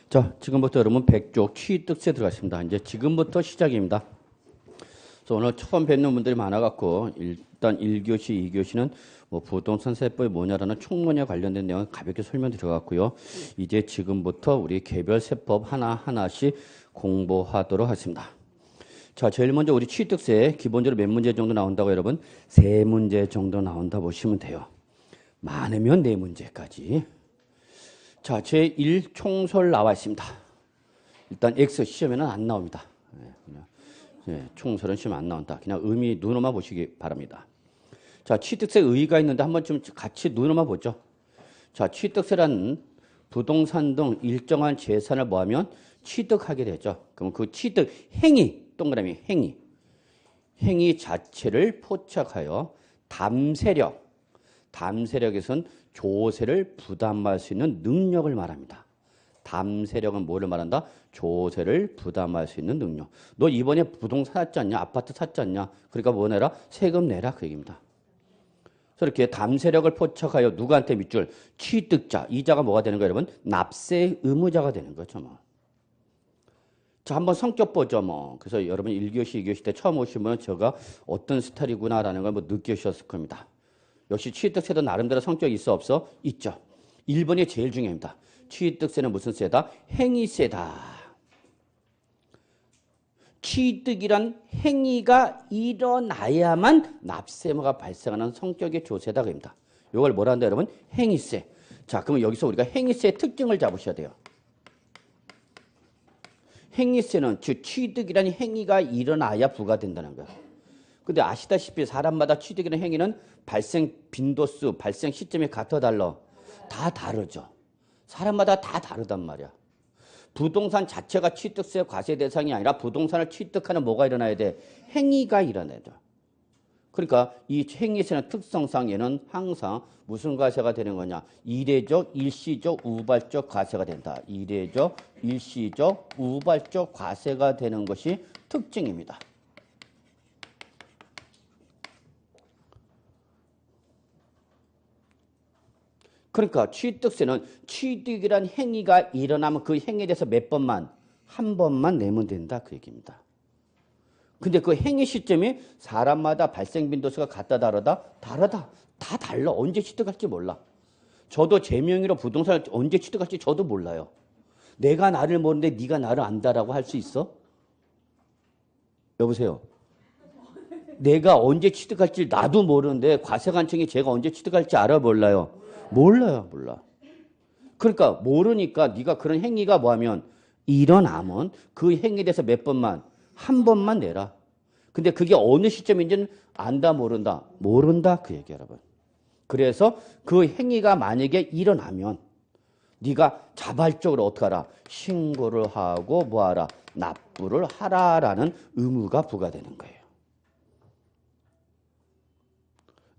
자, 지금부터 여러분 100쪽 취득세 들어가겠습니다. 이제 지금부터 시작입니다. 그래서 오늘 처음 뵙는 분들이 많아갖고 일단 1교시, 2교시는 뭐 부동산 세법이 뭐냐라는 총론에 관련된 내용을 가볍게 설명드려갔고요. 이제 지금부터 우리 개별 세법 하나하나씩 공부하도록 하겠습니다. 자, 제일 먼저 우리 취득세 기본적으로 몇 문제 정도 나온다고 여러분? 3문제 정도 나온다 보시면 돼요. 많으면 4문제까지. 자, 제1 총설 나와 있습니다. 일단 X 시험에는 안 나옵니다. 총설은 시험 안 나온다. 그냥 의미 눈으로만 보시기 바랍니다. 자, 취득세 의의가 있는데 한번 좀 같이 눈으로만 보죠. 자, 취득세라는 부동산 등 일정한 재산을 뭐하면 취득하게 되죠. 그럼 그 취득 행위, 동그라미 행위 자체를 포착하여 담세력에서는 조세를 부담할 수 있는 능력을 말합니다. 담세력은 뭐를 말한다? 조세를 부담할 수 있는 능력. 너 이번에 부동산 샀지 않냐? 아파트 샀지 않냐? 그러니까 뭐 내라? 세금 내라 그 얘기입니다. 그래서 이렇게 담세력을 포착하여 누구한테 밑줄? 취득자. 이자가 뭐가 되는 거예요, 여러분? 납세 의무자가 되는 거죠, 뭐. 자, 한번 성격 보죠, 뭐. 그래서 여러분 1교시, 2교시 때 처음 오신 분은 제가 어떤 스타일이구나라는 걸 뭐 느끼셨을 겁니다. 역시 취득세도 나름대로 성격이 있어 없어? 있죠. 1번이 제일 중요합니다. 취득세는 무슨 세다? 행위세다. 취득이란 행위가 일어나야만 납세의무가 발생하는 성격의 조세다 그럽니다. 이걸 뭐라 한다 여러분? 행위세. 자, 그러면 여기서 우리가 행위세의 특징을 잡으셔야 돼요. 행위세는 즉 취득이란 행위가 일어나야 부과된다는 거야. 근데 아시다시피 사람마다 취득이라는 행위는 발생 빈도수, 발생 시점이 같아 달라. 다 다르죠. 사람마다 다 다르단 말이야. 부동산 자체가 취득세 과세 대상이 아니라 부동산을 취득하는 뭐가 일어나야 돼? 행위가 일어나야 돼. 그러니까 이 행위세는 특성상 얘는 항상 무슨 과세가 되는 거냐? 이례적, 일시적, 우발적 과세가 된다. 이례적, 일시적, 우발적 과세가 되는 것이 특징입니다. 그러니까 취득세는 취득이란 행위가 일어나면 그 행위에 대해서 한 번만 내면 된다 그 얘기입니다. 근데 그 행위 시점이 사람마다 발생 빈도수가 같다 다르다? 다르다. 다 달라. 언제 취득할지 몰라. 저도 제 명의로 부동산을 언제 취득할지 저도 몰라요. 내가 나를 모르는데 네가 나를 안다라고 할 수 있어? 여보세요. 내가 언제 취득할지 나도 모르는데 과세관청이 제가 언제 취득할지 알아 몰라요? 몰라요. 몰라. 그러니까 모르니까 네가 그런 행위가 뭐하면 일어나면 그 행위에 대해서 한 번만 내라. 근데 그게 어느 시점인지는 안다 모른다? 모른다 그 얘기 여러분. 그래서 그 행위가 만약에 일어나면 네가 자발적으로 어떻게 하라? 신고를 하고 뭐하라? 납부를 하라라는 의무가 부과되는 거예요.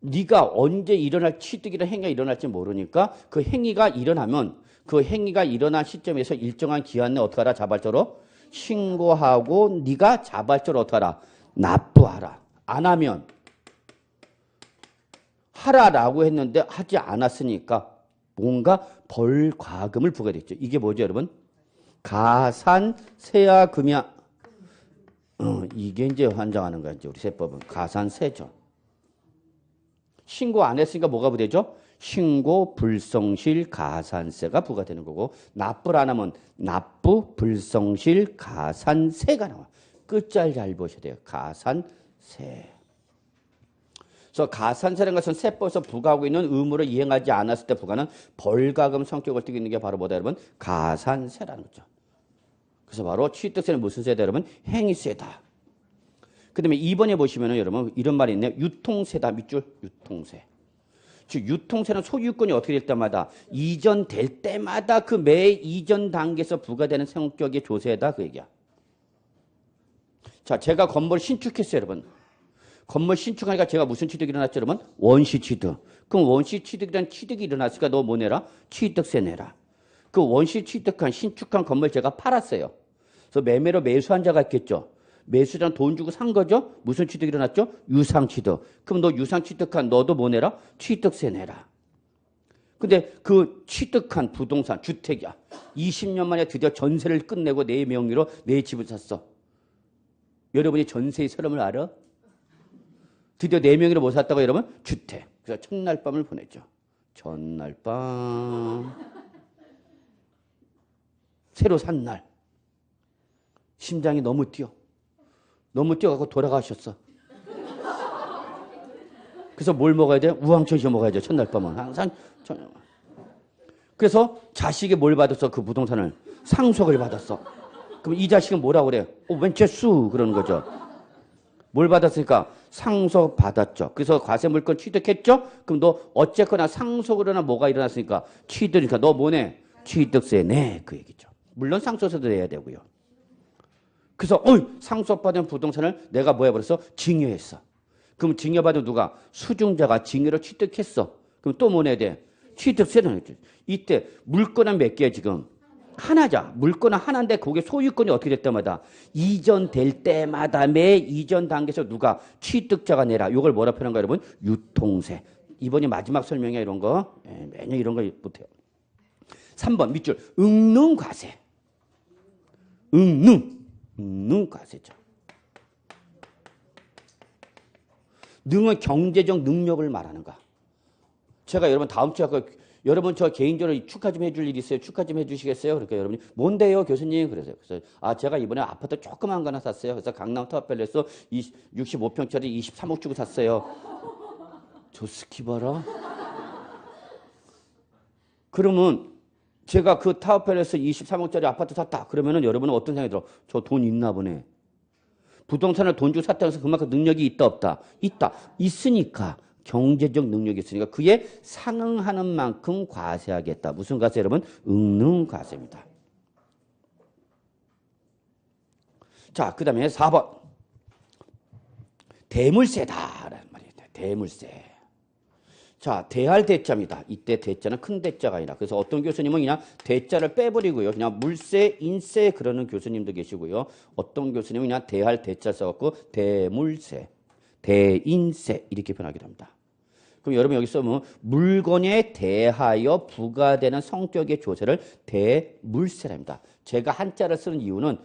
네가 언제 일어날 취득이라는 행위가 일어날지 모르니까 그 행위가 일어나면 그 행위가 일어난 시점에서 일정한 기한 내에 어떻게 하라? 자발적으로 신고하고 네가 자발적으로 어떻게 하라? 납부하라. 안 하면 하라라고 했는데 하지 않았으니까 뭔가 벌과금을 부과됐죠. 이게 뭐죠 여러분? 가산세야 금이야. 이게 이제 환장하는 거야. 이제 우리 세법은 가산세죠. 신고 안 했으니까 뭐가 부과되죠? 신고 불성실 가산세가 부과되는 거고 납부를 안 하면 납부 불성실 가산세가 나와. 끝잘 잘 보셔야 돼요. 가산세. 그래서 가산세라는 것은 세법에서 부과하고 있는 의무를 이행하지 않았을 때 부과하는 벌과금 성격을 띠고 있는 게 바로 뭐다 여러분? 가산세라는 거죠. 그래서 바로 취득세는 무슨 세다 여러분? 행위세다. 그 다음에 2번에 보시면은 여러분 이런 말이 있네요. 유통세다. 밑줄 유통세. 즉 유통세는 소유권이 어떻게 될 때마다 이전될 때마다 그 매 이전 단계에서 부과되는 성격의 조세다 그 얘기야. 자, 제가 건물 신축했어요 여러분. 건물 신축하니까 제가 무슨 취득이 일어났죠 여러분? 원시 취득. 그럼 원시 취득이란 취득이 일어났으니까 너 뭐 내라? 취득세 내라. 그 원시 취득한 신축한 건물 제가 팔았어요. 그래서 매매로 매수한 자가 있겠죠. 매수자는 돈 주고 산 거죠? 무슨 취득이 일어났죠? 유상취득. 그럼 너 유상취득한 너도 뭐 내라? 취득세 내라. 근데 그 취득한 부동산, 주택이야. 20년 만에 드디어 전세를 끝내고 내 명의로 내 집을 샀어. 여러분이 전세의 서름을 알아? 드디어 내 명의로 못 샀다고 여러분? 주택. 그래서 첫날 밤을 보냈죠. 전날 밤. 새로 산 날. 심장이 너무 뛰어. 너무 뛰어가고 돌아가셨어. 그래서 뭘 먹어야 돼? 우황천시 먹어야죠. 첫날 밤은. 항상. 그래서 자식이 뭘 받았어? 그 부동산을. 상속을 받았어. 그럼 이 자식은 뭐라고 그래? 웬체수 그러는 거죠. 뭘 받았으니까 상속 받았죠. 그래서 과세 물건 취득했죠? 그럼 너 어쨌거나 상속으로나 뭐가 일어났으니까 취득이니까 너 뭐네? 취득세 내. 그 얘기죠. 물론 상속세도 내야 되고요. 그래서 상속받은 부동산을 내가 뭐 해버렸어? 증여했어. 그럼 증여받은 누가? 수중자가 증여로 취득했어. 그럼 또 뭐 내야 돼? 취득세를 내야지. 이때 물건은 몇 개야 지금? 하나자. 물건은 하나인데 그게 소유권이 어떻게 될 때마다 이전될 때마다 매 이전 단계에서 누가? 취득자가 내라. 이걸 뭐라 표현한가 여러분? 유통세. 이번이 마지막 설명이야 이런 거. 매년 이런 거 못해요. 3번 밑줄 응능과세. 응능과세죠. 능은 경제적 능력을 말하는 거야. 제가 여러분 다음 주에 여러분 저 개인적으로 축하 좀 해줄 일 있어요. 축하 좀 해주시겠어요? 그러니까 여러분이 뭔데요 교수님? 그래서 제가 이번에 아파트 조그만 거 하나 샀어요. 그래서 강남 타워팰리스 65평짜리 23억 주고 샀어요. 저 스키 봐라. 그러면 제가 그 타워팰리스 23억짜리 아파트 샀다. 그러면은 여러분은 어떤 생각이 들어? 저 돈 있나 보네. 부동산을 돈 주고 샀다고 해서 그만큼 능력이 있다 없다? 있다. 있으니까. 경제적 능력이 있으니까 그에 상응하는 만큼 과세하겠다. 무슨 과세 여러분? 응능과세입니다. 자, 그 다음에 4번. 대물세다라는 말이에요. 대물세. 자, 대할 대자입니다. 이때 대자는 큰 대자가 아니라. 그래서 어떤 교수님은 그냥 대자를 빼버리고요. 그냥 물세, 인세 그러는 교수님도 계시고요. 어떤 교수님은 그냥 대할 대자 써갖고 대물세, 대인세 이렇게 표현하기도 합니다. 그럼 여러분 여기 써보면 물건에 대하여 부과되는 성격의 조세를 대물세랍니다. 제가 한자를 쓰는 이유는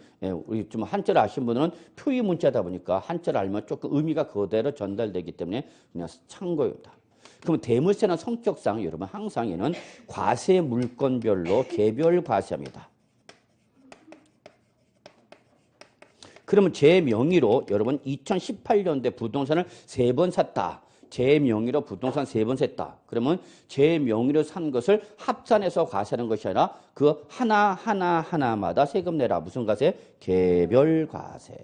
우리 좀 한자를 아시는 분들은 표의 문자다 보니까 한자를 알면 조금 의미가 그대로 전달되기 때문에 그냥 참고입니다. 그러면 대물세는 성격상 여러분 항상 얘는 과세 물건별로 개별 과세합니다. 그러면 제 명의로 여러분 2018년도에 부동산을 3번 샀다. 제 명의로 부동산 3번 샀다. 그러면 제 명의로 산 것을 합산해서 과세하는 것이 아니라 그 하나마다 세금 내라. 무슨 과세? 개별 과세.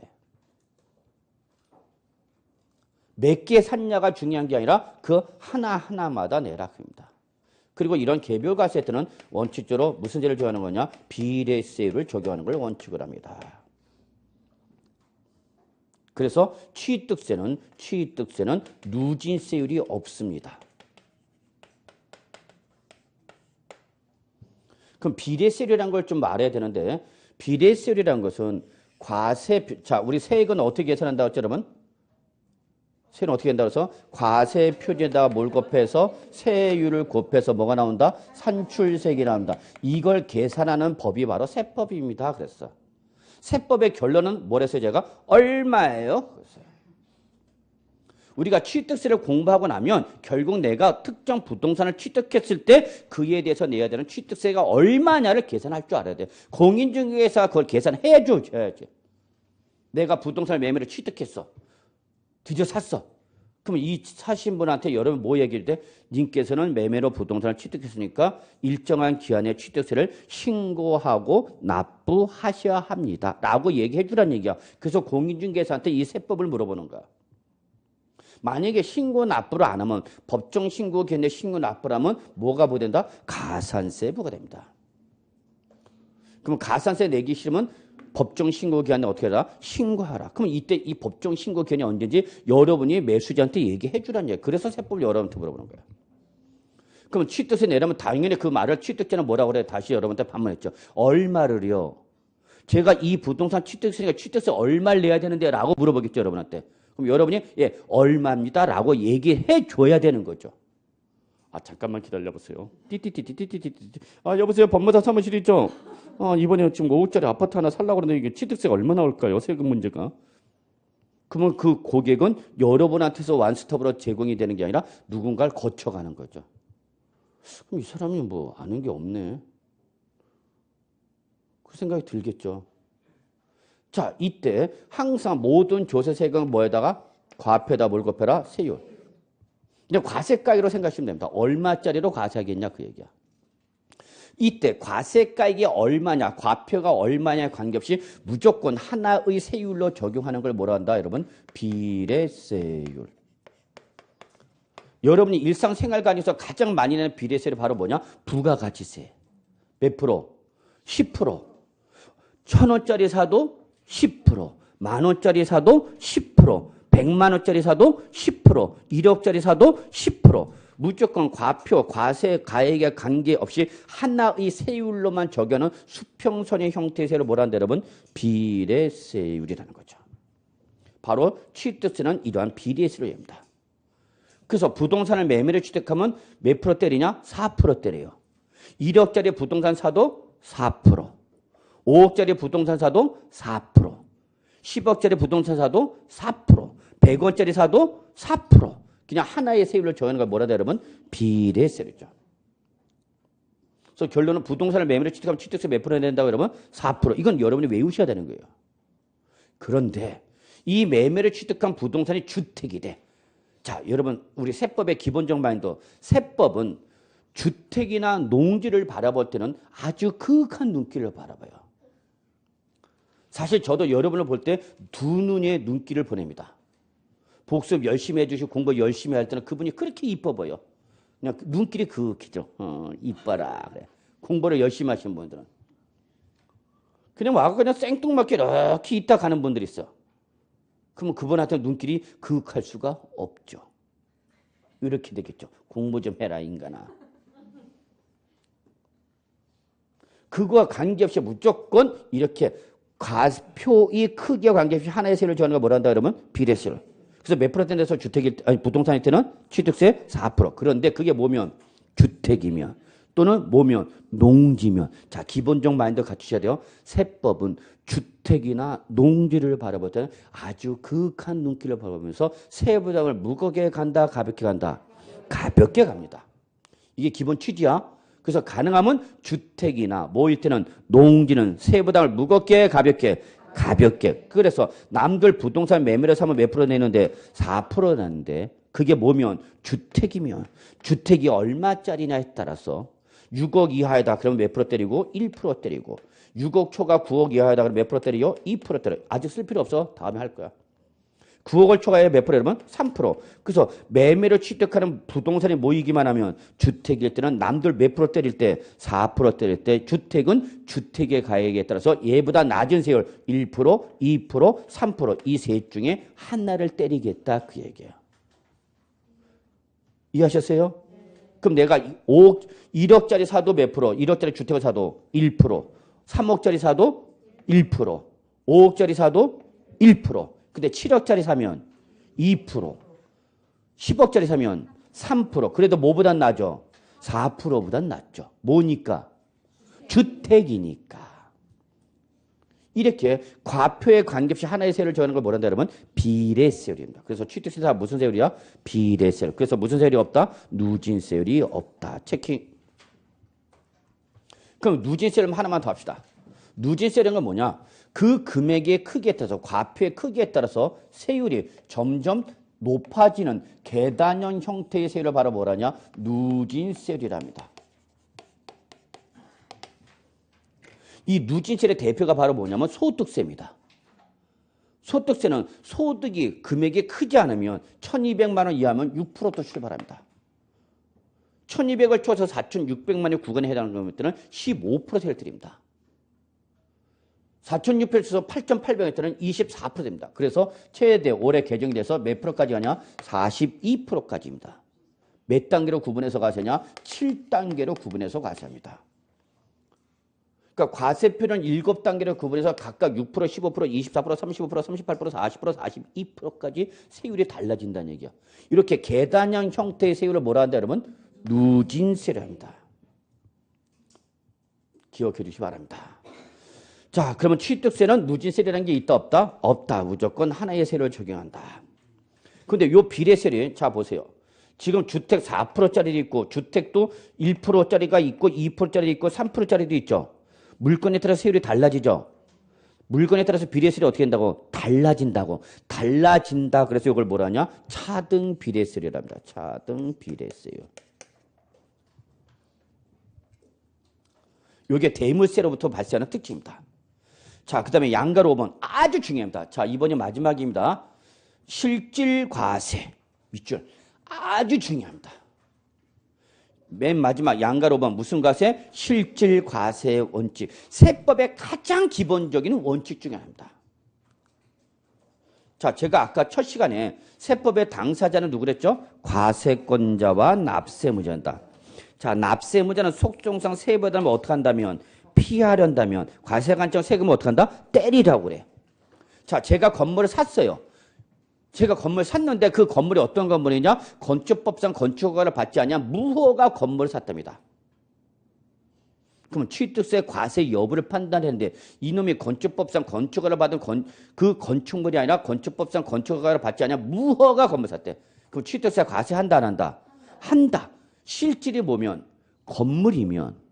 몇 개 샀냐가 중요한 게 아니라 그 하나마다 내라. 그럽니다. 그리고 이런 개별 과세 때는 원칙적으로 무슨 세를 적용하는 거냐? 비례세율을 적용하는 걸 원칙으로 합니다. 그래서 취득세는 누진세율이 없습니다. 그럼 비례세율이라는 걸 좀 말해야 되는데 비례세율이라는 것은 과세, 자 우리 세액은 어떻게 계산한다고 했죠 여러분? 세율은 어떻게 된다고 해서 과세 표준에다가 뭘 곱해서 세율을 곱해서 뭐가 나온다? 산출세액이 나온다. 이걸 계산하는 법이 바로 세법입니다. 그랬어. 세법의 결론은 뭐랬어요 제가? 얼마예요? 그랬어요. 우리가 취득세를 공부하고 나면 결국 내가 특정 부동산을 취득했을 때 그에 대해서 내야 되는 취득세가 얼마냐를 계산할 줄 알아야 돼. 공인중개사가 그걸 계산해 줘야지. 내가 부동산을 매매로 취득했어. 드디어 샀어. 그럼 이 사신 분한테 여러분 뭐 얘기를 돼? 님께서는 매매로 부동산을 취득했으니까 일정한 기한에 취득세를 신고하고 납부하셔야 합니다. 라고 얘기해 주란 얘기야. 그래서 공인중개사한테 이 세법을 물어보는 거야. 만약에 신고 납부를 안 하면 법정 신고 기한에 신고 납부를 하면 뭐가 부과된다? 가산세 부과됩니다. 그럼 가산세 내기 싫으면 법정 신고 기한에 어떻게 하라? 신고하라. 그럼 이때 이 법정 신고 기한이 언제인지 여러분이 매수자한테 얘기해 주라는 얘기야. 그래서 세법을 여러분한테 물어보는 거야. 그럼 취득세 내려면 당연히 그 말을 취득자는 뭐라고 그래? 다시 여러분한테 반문했죠. 얼마를요? 제가 이 부동산 취득세니까 취득세 얼마를 내야 되는데 라고 물어보겠죠 여러분한테. 그럼 여러분이 얼마입니다 라고 얘기해 줘야 되는 거죠. 잠깐만 기다려보세요. 띠띠띠띠띠띠띠. 여보세요. 법무사 사무실이죠? 이번에 지금 5억짜리 아파트 하나 살려고 그러는데 이게 취득세가 얼마 나올까요? 세금 문제가. 그러면 그 고객은 여러분한테서 완스톱으로 제공이 되는 게 아니라 누군가를 거쳐가는 거죠. 그럼 이 사람이 뭐 아는 게 없네. 그 생각이 들겠죠. 자, 이때 항상 모든 조세 세금은 뭐에다가 과표에다 뭘 곱해라? 세율. 근데 과세가액으로 생각하시면 됩니다. 얼마짜리로 과세하겠냐 그 얘기야. 이때 과세가액이 얼마냐, 과표가 얼마냐에 관계없이 무조건 하나의 세율로 적용하는 걸 뭐라 한다, 여러분? 비례세율. 여러분이 일상생활관에서 가장 많이 내는 비례세율이 바로 뭐냐? 부가가치세. 몇 프로? 10%. 1,000원짜리 사도 10%. 만원짜리 사도 10%. 100만원짜리 사도 10%. 1억짜리 사도 10%. 무조건 과표, 과세, 가액에 관계없이 하나의 세율로만 적용하는 수평선의 형태의 세율을 뭐라 한다, 여러분? 비례세율이라는 거죠. 바로 취득세는 이러한 비례세율입니다. 그래서 부동산을 매매를 취득하면 몇 프로 때리냐? 4% 때려요. 1억짜리 부동산 사도 4%. 5억짜리 부동산 사도 4%. 10억짜리 부동산 사도 4%. 100원짜리 사도 4%. 그냥 하나의 세율로 정하는 걸 뭐라 해야 여러분? 비례세율이죠. 그래서 결론은 부동산을 매매를 취득하면 취득세 몇 프로 낸다고 여러분? 4%. 이건 여러분이 외우셔야 되는 거예요. 그런데 이 매매를 취득한 부동산이 주택이 돼. 자, 여러분 우리 세법의 기본적 마인드. 세법은 주택이나 농지를 바라볼 때는 아주 극한 눈길을 바라봐요. 사실 저도 여러분을 볼 때 두 눈의 눈길을 보냅니다. 복습 열심히 해주시고 공부 열심히 할 때는 그분이 그렇게 이뻐 보여. 그냥 눈길이 그윽히죠. 이뻐라. 그래. 공부를 열심히 하시는 분들은. 그냥 와서 그냥 생뚱맞게 이렇게 있다 가는 분들이 있어. 그러면 그분한테 눈길이 그윽할 수가 없죠. 이렇게 되겠죠. 공부 좀 해라 인간아. 그거와 관계없이 무조건 이렇게 과표의 크기와 관계없이 하나의 세율을 정하는 걸 뭐라 한다 그러면 비례세율. 그래서 몇 프로에 대해서 부동산일 때는 취득세 4%. 그런데 그게 뭐면 주택이면 또는 뭐면 농지면. 자, 기본적 마인드 갖추셔야 돼요. 세법은 주택이나 농지를 바라볼 때는 아주 극한 눈길을 바라보면서 세부담을 무겁게 간다, 가볍게 간다. 가볍게 갑니다. 이게 기본 취지야. 그래서 가능하면 주택이나 뭐일 때는 농지는 세부담을 무겁게, 가볍게. 그래서 남들 부동산 매매를 사면 몇 프로 내는데 4% 내는데 그게 뭐면 주택이면 주택이 얼마짜리냐에 따라서 6억 이하에다 그러면 몇 프로 때리고 1% 때리고 6억 초과 9억 이하에다 그러면 몇 프로 때리고 2% 때려. 아직 쓸 필요 없어. 다음에 할 거야. 9억을 초과해 몇 프로라면 3%. 그래서 매매를 취득하는 부동산이 모이기만 하면 주택일 때는 남들 몇 프로 때릴 때 4% 때릴 때 주택은 주택의 가액에 따라서 얘보다 낮은 세율 1%, 2%, 3% 이 셋 중에 하나를 때리겠다 그 얘기예요. 이해하셨어요? 그럼 내가 1억짜리 사도 몇 프로, 1억짜리 주택을 사도 1%, 3억짜리 사도 1%, 5억짜리 사도 1%. 근데 7억짜리 사면 2%, 10억짜리 사면 3%. 그래도 뭐보다 낮죠? 4%보다 낮죠. 뭐니까? 주택이니까. 이렇게 과표에 관계없이 하나의 세율을 정하는 걸 뭐란다 그러면 비례세율입니다. 그래서 취득세가 무슨 세율이야? 비례세율. 그래서 무슨 세율이 없다? 누진세율이 없다. 체킹. 그럼 누진세율 하나만 더 합시다. 누진세율은 건 뭐냐? 그 금액의 크기에 따라서 과표의 크기에 따라서 세율이 점점 높아지는 계단형 형태의 세율을 바로 뭐라냐? 누진세율이랍니다. 이 누진세율의 대표가 바로 뭐냐면 소득세입니다. 소득세는 소득이 금액이 크지 않으면 1,200만 원 이하면 6%도 출발합니다. 1,200을 쳐서 4,600만 원 구간에 해당하는 것들은 15% 세율 드립니다. 4,600을 쳐서 8,800을 때는 24% 됩니다. 그래서 최대 올해 개정이 돼서 몇 프로까지 가냐? 42%까지입니다. 몇 단계로 구분해서 가세냐? 7단계로 구분해서 가세합니다. 그러니까 과세표는 7단계로 구분해서 각각 6%, 15%, 24%, 35%, 38%, 40%, 42%까지 세율이 달라진다는 얘기야. 이렇게 계단형 형태의 세율을 뭐라 한다 여러분? 누진세례입니다. 기억해 주시기 바랍니다. 자, 그러면 취득세는 누진세례라는 게 있다 없다? 없다. 무조건 하나의 세를 적용한다. 근데 요 비례세례, 자 보세요. 지금 주택 4%짜리도 있고 주택도 1%짜리가 있고 2%짜리도 있고 3%짜리도 있죠. 물건에 따라서 세율이 달라지죠. 물건에 따라서 비례세율이 어떻게 된다고? 달라진다고. 달라진다. 그래서 이걸 뭐라 하냐? 차등 비례세율이랍니다. 차등 비례세율. 이게 대물세로부터 발생하는 특징입니다. 자, 그 다음에 양가로 5번. 아주 중요합니다. 자, 이번이 마지막입니다. 실질과세. 밑줄. 아주 중요합니다. 맨 마지막 양가로 5번. 무슨 과세? 실질과세 원칙. 세법의 가장 기본적인 원칙 중에 하나입니다. 자, 제가 아까 첫 시간에 세법의 당사자는 누구랬죠? 과세권자와 납세무자다. 자, 납세무자는 속정상 세법에다면 어떻게 한다면? 피하련다면 과세관청 세금을 어떻게 한다? 때리라고 그래. 자, 제가 건물을 샀어요. 제가 건물 샀는데 그 건물이 어떤 건물이냐? 건축법상 건축허가를 받지 않냐? 무허가 건물을 샀답니다. 그러면 취득세 과세 여부를 판단했는데 이놈이 건축법상 건축허가를 받은 그 건축물이 아니라 건축법상 건축허가를 받지 않냐? 무허가 건물 샀대. 그럼 취득세 과세한다 안 한다? 한다. 실질이 뭐면 건물이면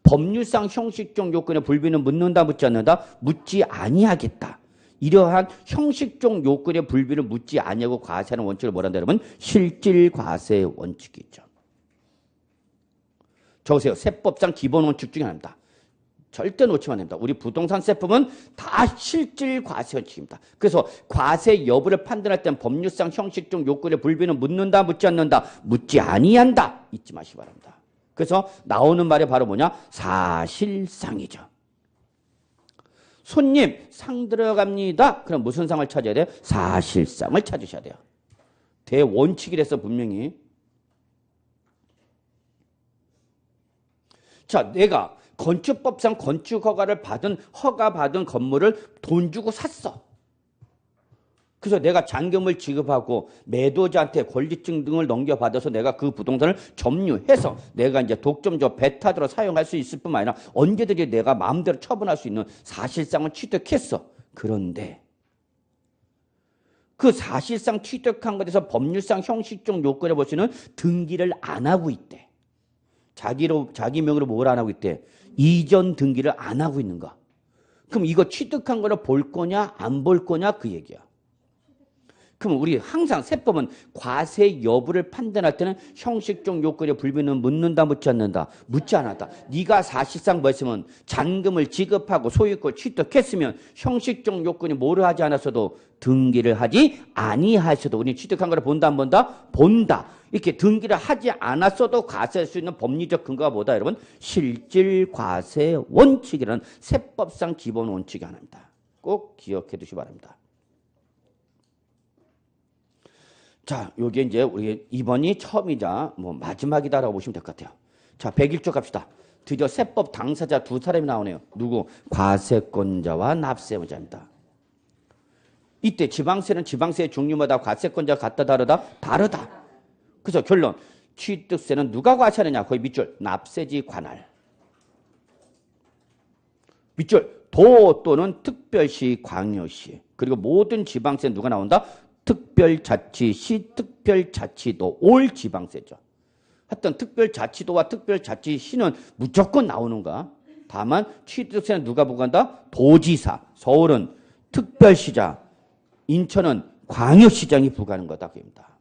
법률상 형식적 요건에 불비는 묻는다 묻지 않는다? 묻지 아니하겠다. 이러한 형식적 요건에 불비를 묻지 아니하고 과세하는 원칙을 뭐란다 여러분? 실질과세 원칙이죠. 적으세요. 세법상 기본 원칙 중에 하나입니다. 절대 놓치면 안 됩니다. 우리 부동산 세법은 다 실질과세 원칙입니다. 그래서 과세 여부를 판단할 때는 법률상 형식적 요건에 불비는 묻는다 묻지 않는다? 묻지 아니한다. 잊지 마시기 바랍니다. 그래서 나오는 말이 바로 뭐냐? 사실상이죠. 손님 상 들어갑니다. 그럼 무슨 상을 찾아야 돼요? 사실상을 찾으셔야 돼요. 대원칙이라서 분명히. 자, 내가 건축법상 건축허가를 허가받은 건물을 돈 주고 샀어. 그래서 내가 잔금을 지급하고 매도자한테 권리증 등을 넘겨받아서 내가 그 부동산을 점유해서 내가 이제 독점적 배타적으로 사용할 수 있을 뿐만 아니라 언제든지 내가 마음대로 처분할 수 있는 사실상을 취득했어. 그런데 그 사실상 취득한 것에서 법률상 형식적 요건에 볼 수 있는 등기를 안 하고 있대. 자기 명의로 뭘 안 하고 있대? 이전 등기를 안 하고 있는 거. 그럼 이거 취득한 거를 볼 거냐 안 볼 거냐 그 얘기야. 그럼 우리 항상 세법은 과세 여부를 판단할 때는 형식적 요건에 불비는 묻는다 묻지 않는다? 묻지 않았다. 네가 사실상 뭐 했으면 잔금을 지급하고 소유권 취득했으면 형식적 요건이 뭐를 하지 않았어도 등기를 하지 아니하셔도 우리 취득한 거를 본다 안 본다? 본다. 이렇게 등기를 하지 않았어도 과세할 수 있는 법리적 근거가 뭐다 여러분? 실질과세 원칙이라는 세법상 기본 원칙이 하나입니다. 꼭 기억해 두시기 바랍니다. 자, 요게 이제 우리 이번이 처음이자 뭐 마지막이다라고 보시면 될 것 같아요. 자, 101조 갑시다. 드디어 세법 당사자 두 사람이 나오네요. 누구? 과세권자와 납세무자입니다. 이때 지방세는 지방세의 종류마다 과세권자가 같다 다르다? 다르다. 그래서 결론. 취득세는 누가 과세하느냐? 거의 밑줄. 납세지 관할. 밑줄. 도 또는 특별시, 광역시. 그리고 모든 지방세는 누가 나온다? 특별자치시, 특별자치도, 올 지방세죠. 하여튼 특별자치도와 특별자치시는 무조건 나오는가? 다만 취득세는 누가 부과한다? 도지사, 서울은 특별시장, 인천은 광역시장이 부과하는 거다. 그입니다.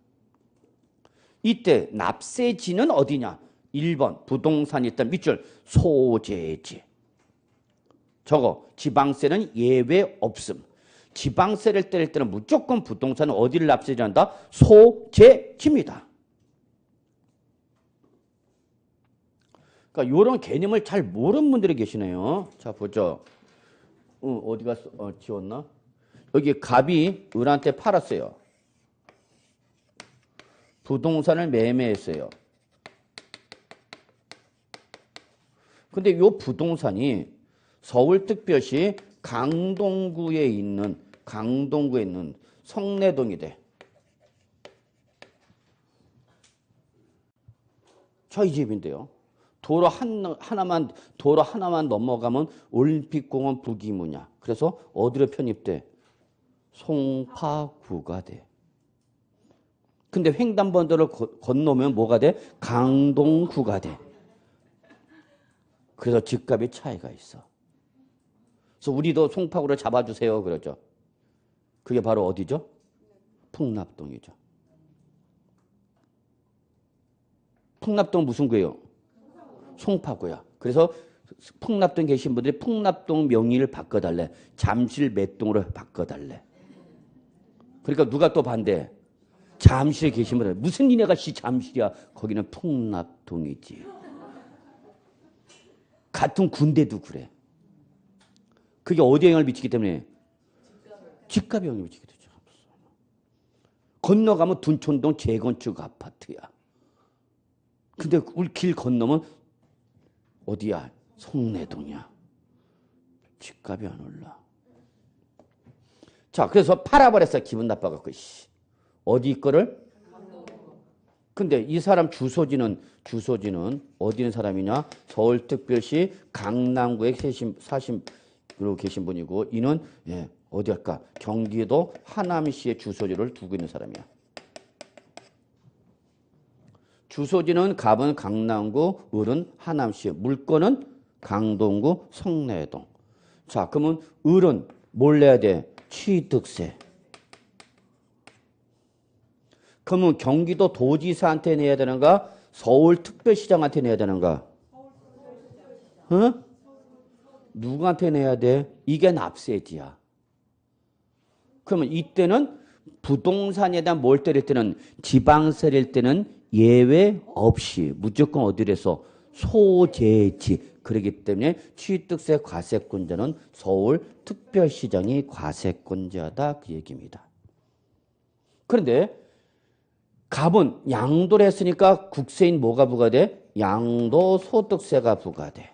이때 납세지는 어디냐? 1번 부동산이 있던 밑줄 소재지. 저거 지방세는 예외 없음. 지방세를 때릴 때는 무조건 부동산은 어디를 납세한다? 소재지입니다. 그러니까 이런 개념을 잘 모르는 분들이 계시네요. 자, 보죠. 어디 갔어? 지웠나? 여기 갑이 을한테 팔았어요. 부동산을 매매했어요. 근데 이 부동산이 서울특별시 강동구에 있는 성내동이 돼. 저희 집인데요. 도로 하나만 넘어가면 올림픽공원 북이무냐. 그래서 어디로 편입돼? 송파구가 돼. 근데 횡단보도를 건너면 뭐가 돼? 강동구가 돼. 그래서 집값이 차이가 있어. 그래서 우리도 송파구를 잡아주세요 그러죠. 그게 바로 어디죠? 풍납동이죠. 풍납동 무슨 구예요? 송파구야. 그래서 풍납동 계신 분들이 풍납동 명의를 바꿔달래. 잠실 맷동으로 바꿔달래. 그러니까 누가 또 반대? 잠실에 계신 분들. 무슨 니네가 잠실이야. 거기는 풍납동이지. 같은 군대도 그래. 그게 어디에 영향을 미치기 때문에? 집값에 영향을 미치게 되죠. 건너가면 둔촌동 재건축 아파트야. 근데 우리 길 건너면 어디야? 송내동이야. 집값이 안 올라. 자, 그래서 팔아버렸어. 기분 나빠갖고. 어디 거를? 근데 이 사람 주소지는 어디 있는 사람이냐? 서울특별시 강남구에 사시고 계신 분이고, 이는 어디 할까? 경기도 하남시의 주소지를 두고 있는 사람이야. 주소지는 갑은 강남구, 을은 하남시, 물건은 강동구, 성내동. 자, 그러면 을은 뭘 내야 돼? 취득세. 그러면 경기도 도지사한테 내야 되는가? 서울특별시장한테 내야 되는가? 어? 누구한테 내야 돼? 이게 납세지야. 그러면 이때는 부동산에 대한 뭘 때릴 때는 지방세를 때는 예외 없이 무조건 어디래서 소재지. 그렇기 때문에 취득세 과세권자는 서울특별시장이 과세권자다 그 얘기입니다. 그런데 갑은 양도를 했으니까 국세인 뭐가 부과돼? 양도소득세가 부과돼.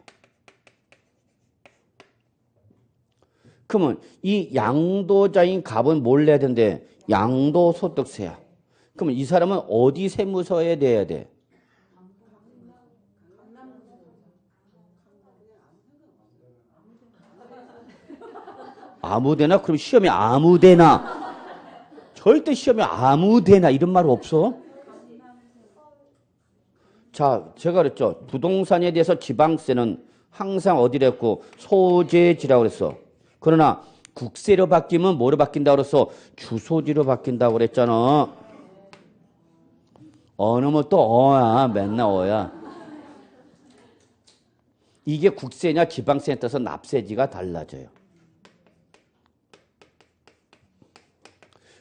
그러면 이 양도자인 갑은 뭘 내야 되는데? 양도소득세야. 그러면 이 사람은 어디 세무서에 내야 돼? 아무데나? 그럼 시험에 아무데나. 절대 시험에 아무데나 이런 말 없어. 자, 제가 그랬죠. 부동산에 대해서 지방세는 항상 어디랬고 소재지라고 그랬어. 그러나 국세로 바뀌면 뭐로 바뀐다고 그랬어? 주소지로 바뀐다고 그랬잖아. 어느면 또 어야. 맨날 어야. 이게 국세냐 지방세에 따라서 납세지가 달라져요.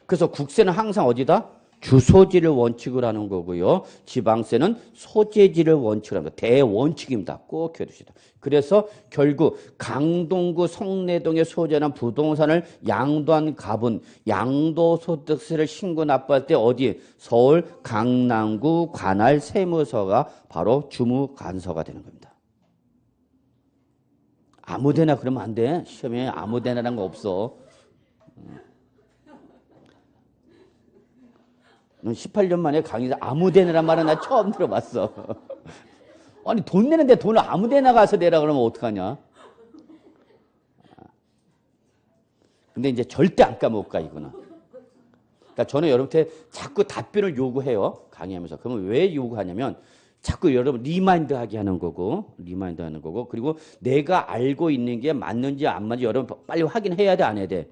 그래서 국세는 항상 어디다? 주소지를 원칙으로 하는 거고요. 지방세는 소재지를 원칙으로 합니다. 대원칙입니다. 꼭 기억해두시다. 그래서 결국 강동구 성내동에 소재는 부동산을 양도한 갑은 양도소득세를 신고 납부할 때 어디? 서울 강남구 관할 세무서가 바로 주무관서가 되는 겁니다. 아무데나 그러면 안 돼. 시험에 아무데나라는 거 없어. 18년 만에 강의에서 아무데나란 말은 나 처음 들어봤어. 아니 돈 내는데 돈을 아무데나 가서 내라 그러면 어떡하냐. 근데 이제 절대 안 까먹을 거야 이거는. 그러니까 저는 여러분한테 자꾸 답변을 요구해요. 강의하면서. 그러면 왜 요구하냐면 자꾸 여러분 리마인드하게 하는 거고 그리고 내가 알고 있는 게 맞는지 안 맞는지 여러분 빨리 확인해야 돼 안 해야 돼?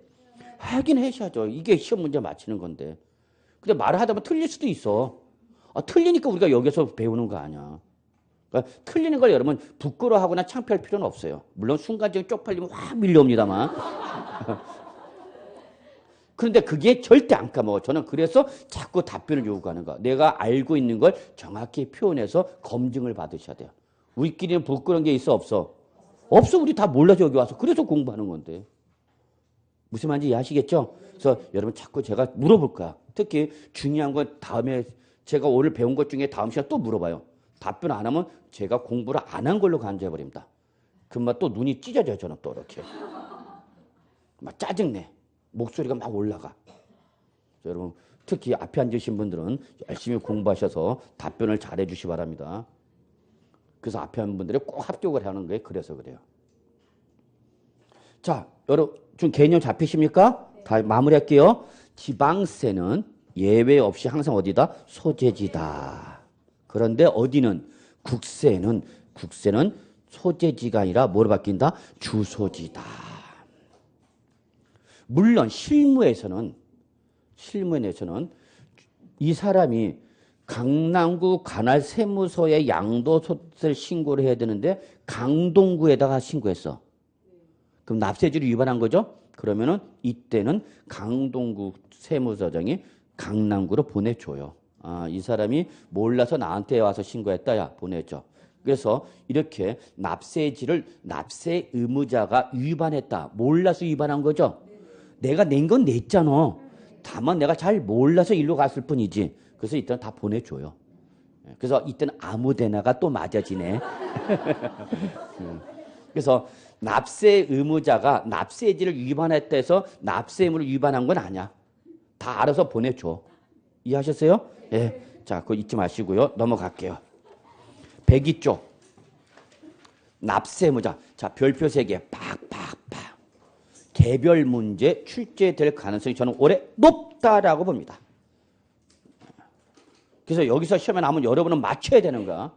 확인하셔야죠. 이게 시험 문제 맞히는 건데. 근데 말을 하다 보면 틀릴 수도 있어. 틀리니까 우리가 여기서 배우는 거 아니야. 그러니까 틀리는 걸 여러분 부끄러워하거나 창피할 필요는 없어요. 물론 순간적인 쪽팔리면 확 밀려옵니다만. 그런데 그게 절대 안 까먹어. 저는 그래서 자꾸 답변을 요구하는 거야. 내가 알고 있는 걸 정확히 표현해서 검증을 받으셔야 돼요. 우리끼리는 부끄러운 게 있어 없어? 없어. 우리 다 몰라서 여기 와서. 그래서 공부하는 건데. 무슨 말인지 이해하시겠죠? 그래서 여러분 자꾸 제가 물어볼 거야. 특히 중요한 건 다음에 제가 오늘 배운 것 중에 다음 시간 또 물어봐요. 답변 안 하면 제가 공부를 안 한 걸로 간주해버립니다. 그러면 또 눈이 찢어져요. 저는 또 이렇게. 막 짜증내. 목소리가 막 올라가. 여러분 특히 앞에 앉으신 분들은 열심히 공부하셔서 답변을 잘해 주시기 바랍니다. 그래서 앞에 한 분들이 꼭 합격을 하는 거예요. 그래서 그래요. 자, 여러분 좀 개념 잡히십니까? 다 마무리할게요. 지방세는 예외 없이 항상 어디다? 소재지다. 그런데 어디는 국세는 소재지가 아니라 뭐로 바뀐다? 주소지다. 물론 실무에서는 이 사람이 강남구 관할 세무서에 양도소득세를 신고를 해야 되는데 강동구에다가 신고했어. 그럼 납세지를 위반한 거죠? 그러면은 이때는 강동구 세무서장이 강남구로 보내줘요. 아, 이 사람이 몰라서 나한테 와서 신고했다. 야, 보내줘. 그래서 이렇게 납세지를 납세 의무자가 위반했다. 몰라서 위반한 거죠? 내가 낸 건 냈잖아. 다만 내가 잘 몰라서 일로 갔을 뿐이지. 그래서 이때는 다 보내줘요. 그래서 이때는 아무 데나가 또 맞아지네. 그래서 납세 의무자가 납세지를 위반했다 해서 납세 의무를 위반한 건 아니야. 다 알아서 보내줘. 이해하셨어요? 예. 자, 그거 잊지 마시고요. 넘어갈게요. 102쪽. 납세 의무자. 자, 별표 3개. 팍팍팍. 개별 문제 출제될 가능성이 저는 올해 높다라고 봅니다. 그래서 여기서 시험에 나오면 여러분은 맞춰야 되는 거야.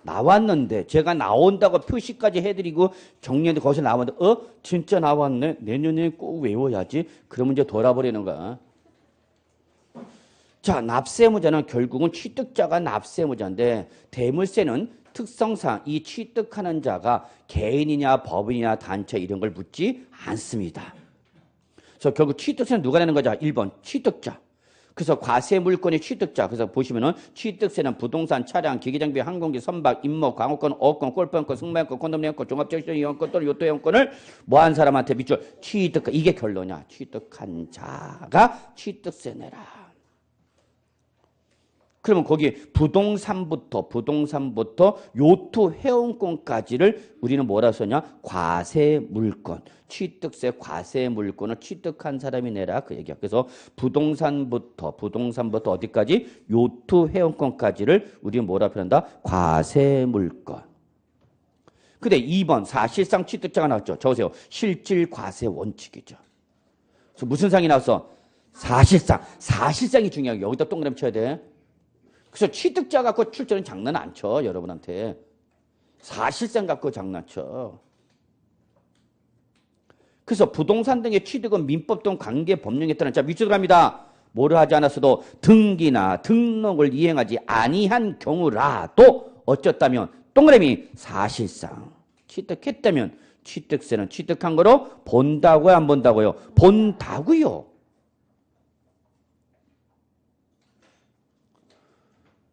나왔는데 제가 나온다고 표시까지 해드리고 정리했는데 거기서 나왔는데 진짜 나왔네. 내년에 꼭 외워야지. 그러면 이제 돌아버리는 거야. 자, 납세의무자는 결국은 취득자가 납세의무자인데 대물세는 특성상 이 취득하는 자가 개인이냐 법인이냐 단체 이런 걸 묻지 않습니다. 그래서 결국 취득세는 누가 내는 거죠? 1번 취득자. 그래서 과세 물건의 취득자. 그래서 보시면은 취득세는 부동산, 차량, 기기장비, 항공기, 선박, 임목, 광호권, 어권, 골프권권, 승마권권, 콘돔권권, 종합적시이권권 또는 요토권을 뭐한 사람한테 미쳐 취득. 이게 결론이야. 취득한 자가 취득세 내라. 그러면 거기 부동산부터 요트 회원권까지를 우리는 뭐라 썼냐? 과세 물건. 취득세 과세 물건을 취득한 사람이 내라 그 얘기야. 그래서 부동산부터 어디까지? 요트 회원권까지를 우리는 뭐라 표현한다? 과세 물건. 근데 2번 사실상 취득자가 나왔죠. 적으세요. 실질 과세 원칙이죠. 그래서 무슨 상이 나왔어? 사실상이 중요하고 여기다 동그라미 쳐야 돼. 그래서 취득자 갖고 출제는 장난 안 쳐, 여러분한테. 사실상 갖고 장난쳐. 그래서 부동산 등의 취득은 민법 또는 관계 법령에 따른 자 밑으로 갑니다. 뭐를 하지 않았어도 등기나 등록을 이행하지 아니한 경우라도 어쩌다면 동그라미 사실상 취득했다면 취득세는 취득한 거로 본다고요, 안 본다고요? 본다고요.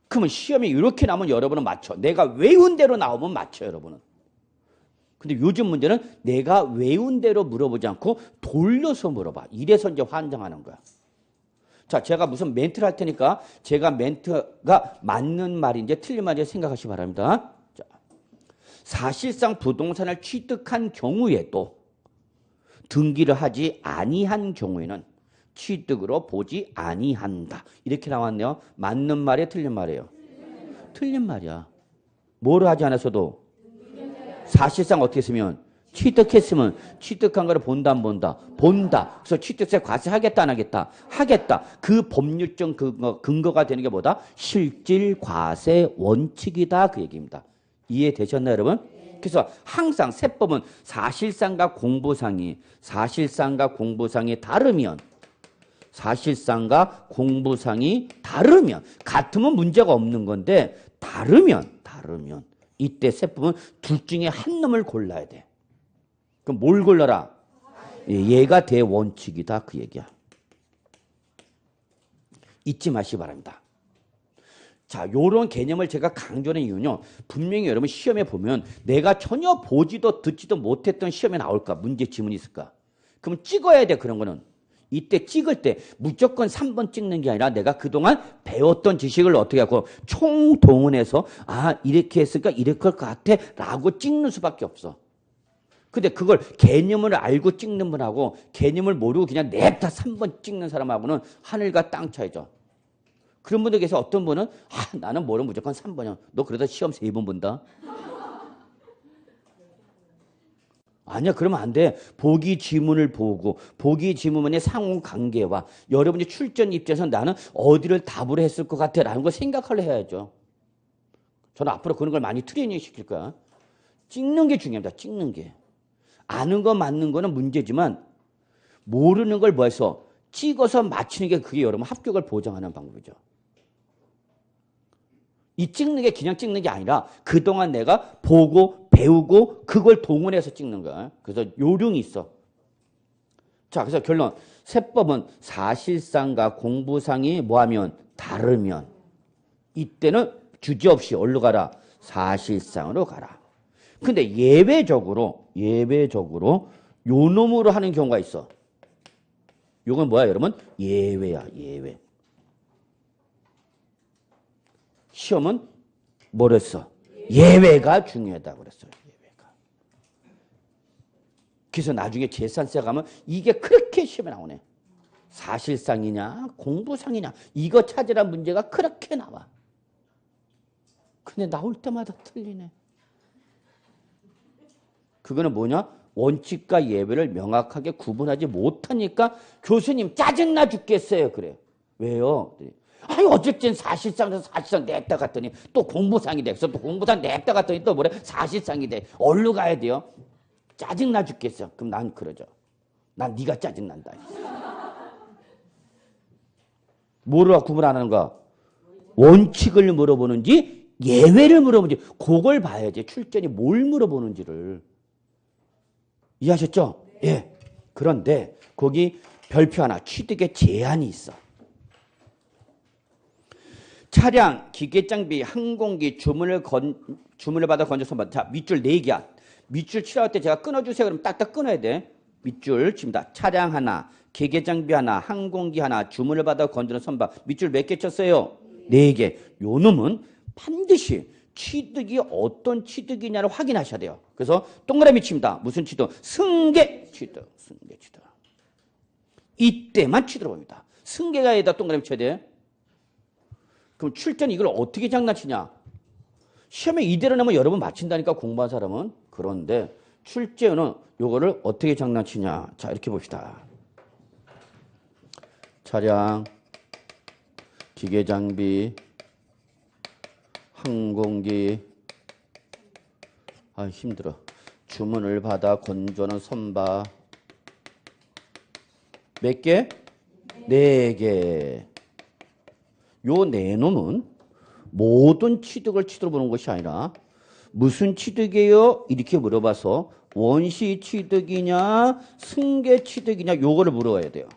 그러면 시험이 이렇게 나오면 여러분은 맞춰. 내가 외운 대로 나오면 맞춰, 여러분은. 근데 요즘 문제는 내가 외운 대로 물어보지 않고 돌려서 물어봐. 이래서 이제 환장하는 거야. 자, 제가 무슨 멘트를 할 테니까 제가 멘트가 맞는 말인지 틀린 말인지 생각하시기 바랍니다. 자, 사실상 부동산을 취득한 경우에도 등기를 하지 아니한 경우에는 취득으로 보지 아니한다. 이렇게 나왔네요. 맞는 말이에요? 틀린 말이에요? 틀린 말이야. 뭐를 하지 않았어도 사실상 어떻게 했으면 취득했으면 취득한 거를 본다 안 본다? 본다. 그래서 취득세 과세하겠다 안 하겠다? 하겠다. 그 법률적 근거가 되는 게 뭐다? 실질 과세 원칙이다. 그 얘기입니다. 이해되셨나요, 여러분? 그래서 항상 세법은 사실상과 공부상이 다르면 같으면 문제가 없는 건데 다르면 이때 세법은 둘 중에 한 놈을 골라야 돼. 그럼 뭘 골라라? 얘가 대원칙이다 그 얘기야. 잊지 마시기 바랍니다. 자, 요런 개념을 제가 강조하는 이유는요. 분명히 여러분 시험에 보면 내가 전혀 보지도 듣지도 못했던 시험에 나올까? 문제 지문이 있을까? 그럼 찍어야 돼 그런 거는. 이때 찍을 때 무조건 3번 찍는 게 아니라 내가 그동안 배웠던 지식을 어떻게 하고 총동원해서 이렇게 했으니까 이럴 것 같아 라고 찍는 수밖에 없어. 근데 그걸 개념을 알고 찍는 분하고 개념을 모르고 그냥 냅다 3번 찍는 사람하고는 하늘과 땅 차이죠. 그런 분들 계서 어떤 분은 나는 뭐는 무조건 3번이야. 너 그러다 시험 3번 본다. 아니야, 그러면 안 돼. 보기 지문을 보고 보기 지문의 상호관계와 여러분이 출전 입장에서 나는 어디를 답을 했을 것 같아 라는 걸 생각하려 해야죠. 저는 앞으로 그런 걸 많이 트레이닝 시킬 거야. 찍는 게 중요합니다. 찍는 게. 아는 거 맞는 거는 문제지만 모르는 걸 뭐해서 찍어서 맞히는 게 그게 여러분 합격을 보장하는 방법이죠. 이 찍는 게 그냥 찍는 게 아니라 그동안 내가 보고 배우고 그걸 동원해서 찍는 거야. 그래서 요령이 있어. 자, 그래서 결론. 세법은 사실상과 공부상이 뭐하면 다르면 이때는 주저없이 어디로 가라? 사실상으로 가라. 근데 예외적으로 요 놈으로 하는 경우가 있어. 요건 뭐야, 여러분? 예외야, 예외. 시험은 뭐랬어? 예외가 중요하다고 그랬어요. 예외가. 그래서 나중에 계산세 가면 이게 그렇게 시험에 나오네. 사실상이냐 공부상이냐 이거 찾으란 문제가 그렇게 나와. 근데 나올 때마다 틀리네. 그거는 뭐냐? 원칙과 예외를 명확하게 구분하지 못하니까 교수님 짜증나 죽겠어요. 그래. 왜요? 아니 어쨌든 사실상 냈다 갔더니 또 공부상이 됐어. 또 공부상 냈다 갔더니 또 뭐래? 사실상이 돼. 어디로 가야 돼요? 짜증나 죽겠어. 그럼 난 그러죠. 난 네가 짜증난다. 뭐를 구분하는가? 원칙을 물어보는지 예외를 물어보는지 그걸 봐야지. 출전이 뭘 물어보는지를. 이해하셨죠? 예. 그런데 거기 별표 하나 취득의 제한이 있어. 차량, 기계장비, 항공기, 주문을 받아 건져서 받아. 자, 밑줄 4개야. 밑줄 칠할 때 제가 끊어주세요. 그럼 딱딱 끊어야 돼. 밑줄 칩니다. 차량 하나, 기계장비 하나, 항공기 하나, 주문을 받아 건져서 선박. 밑줄 몇 개 쳤어요? 4개. 요 놈은 반드시 취득이 어떤 취득이냐를 확인하셔야 돼요. 그래서 동그라미 칩니다. 무슨 취득? 승계 취득. 승계 취득. 이때만 취득을 봅니다. 승계가 에다 동그라미 쳐야 돼. 그럼 출전 이걸 어떻게 장난치냐? 시험에 이대로 나면 여러분 맞힌다니까 공부한 사람은. 그런데 출제는 요거를 어떻게 장난치냐? 자, 이렇게 봅시다. 차량, 기계장비, 항공기, 힘들어. 주문을 받아 건조하는 선박. 몇 개? 4개. 요 네 놈은 모든 취득을 취득을 보는 것이 아니라 무슨 취득이에요? 이렇게 물어봐서 원시 취득이냐 승계 취득이냐 요거를 물어봐야 돼요.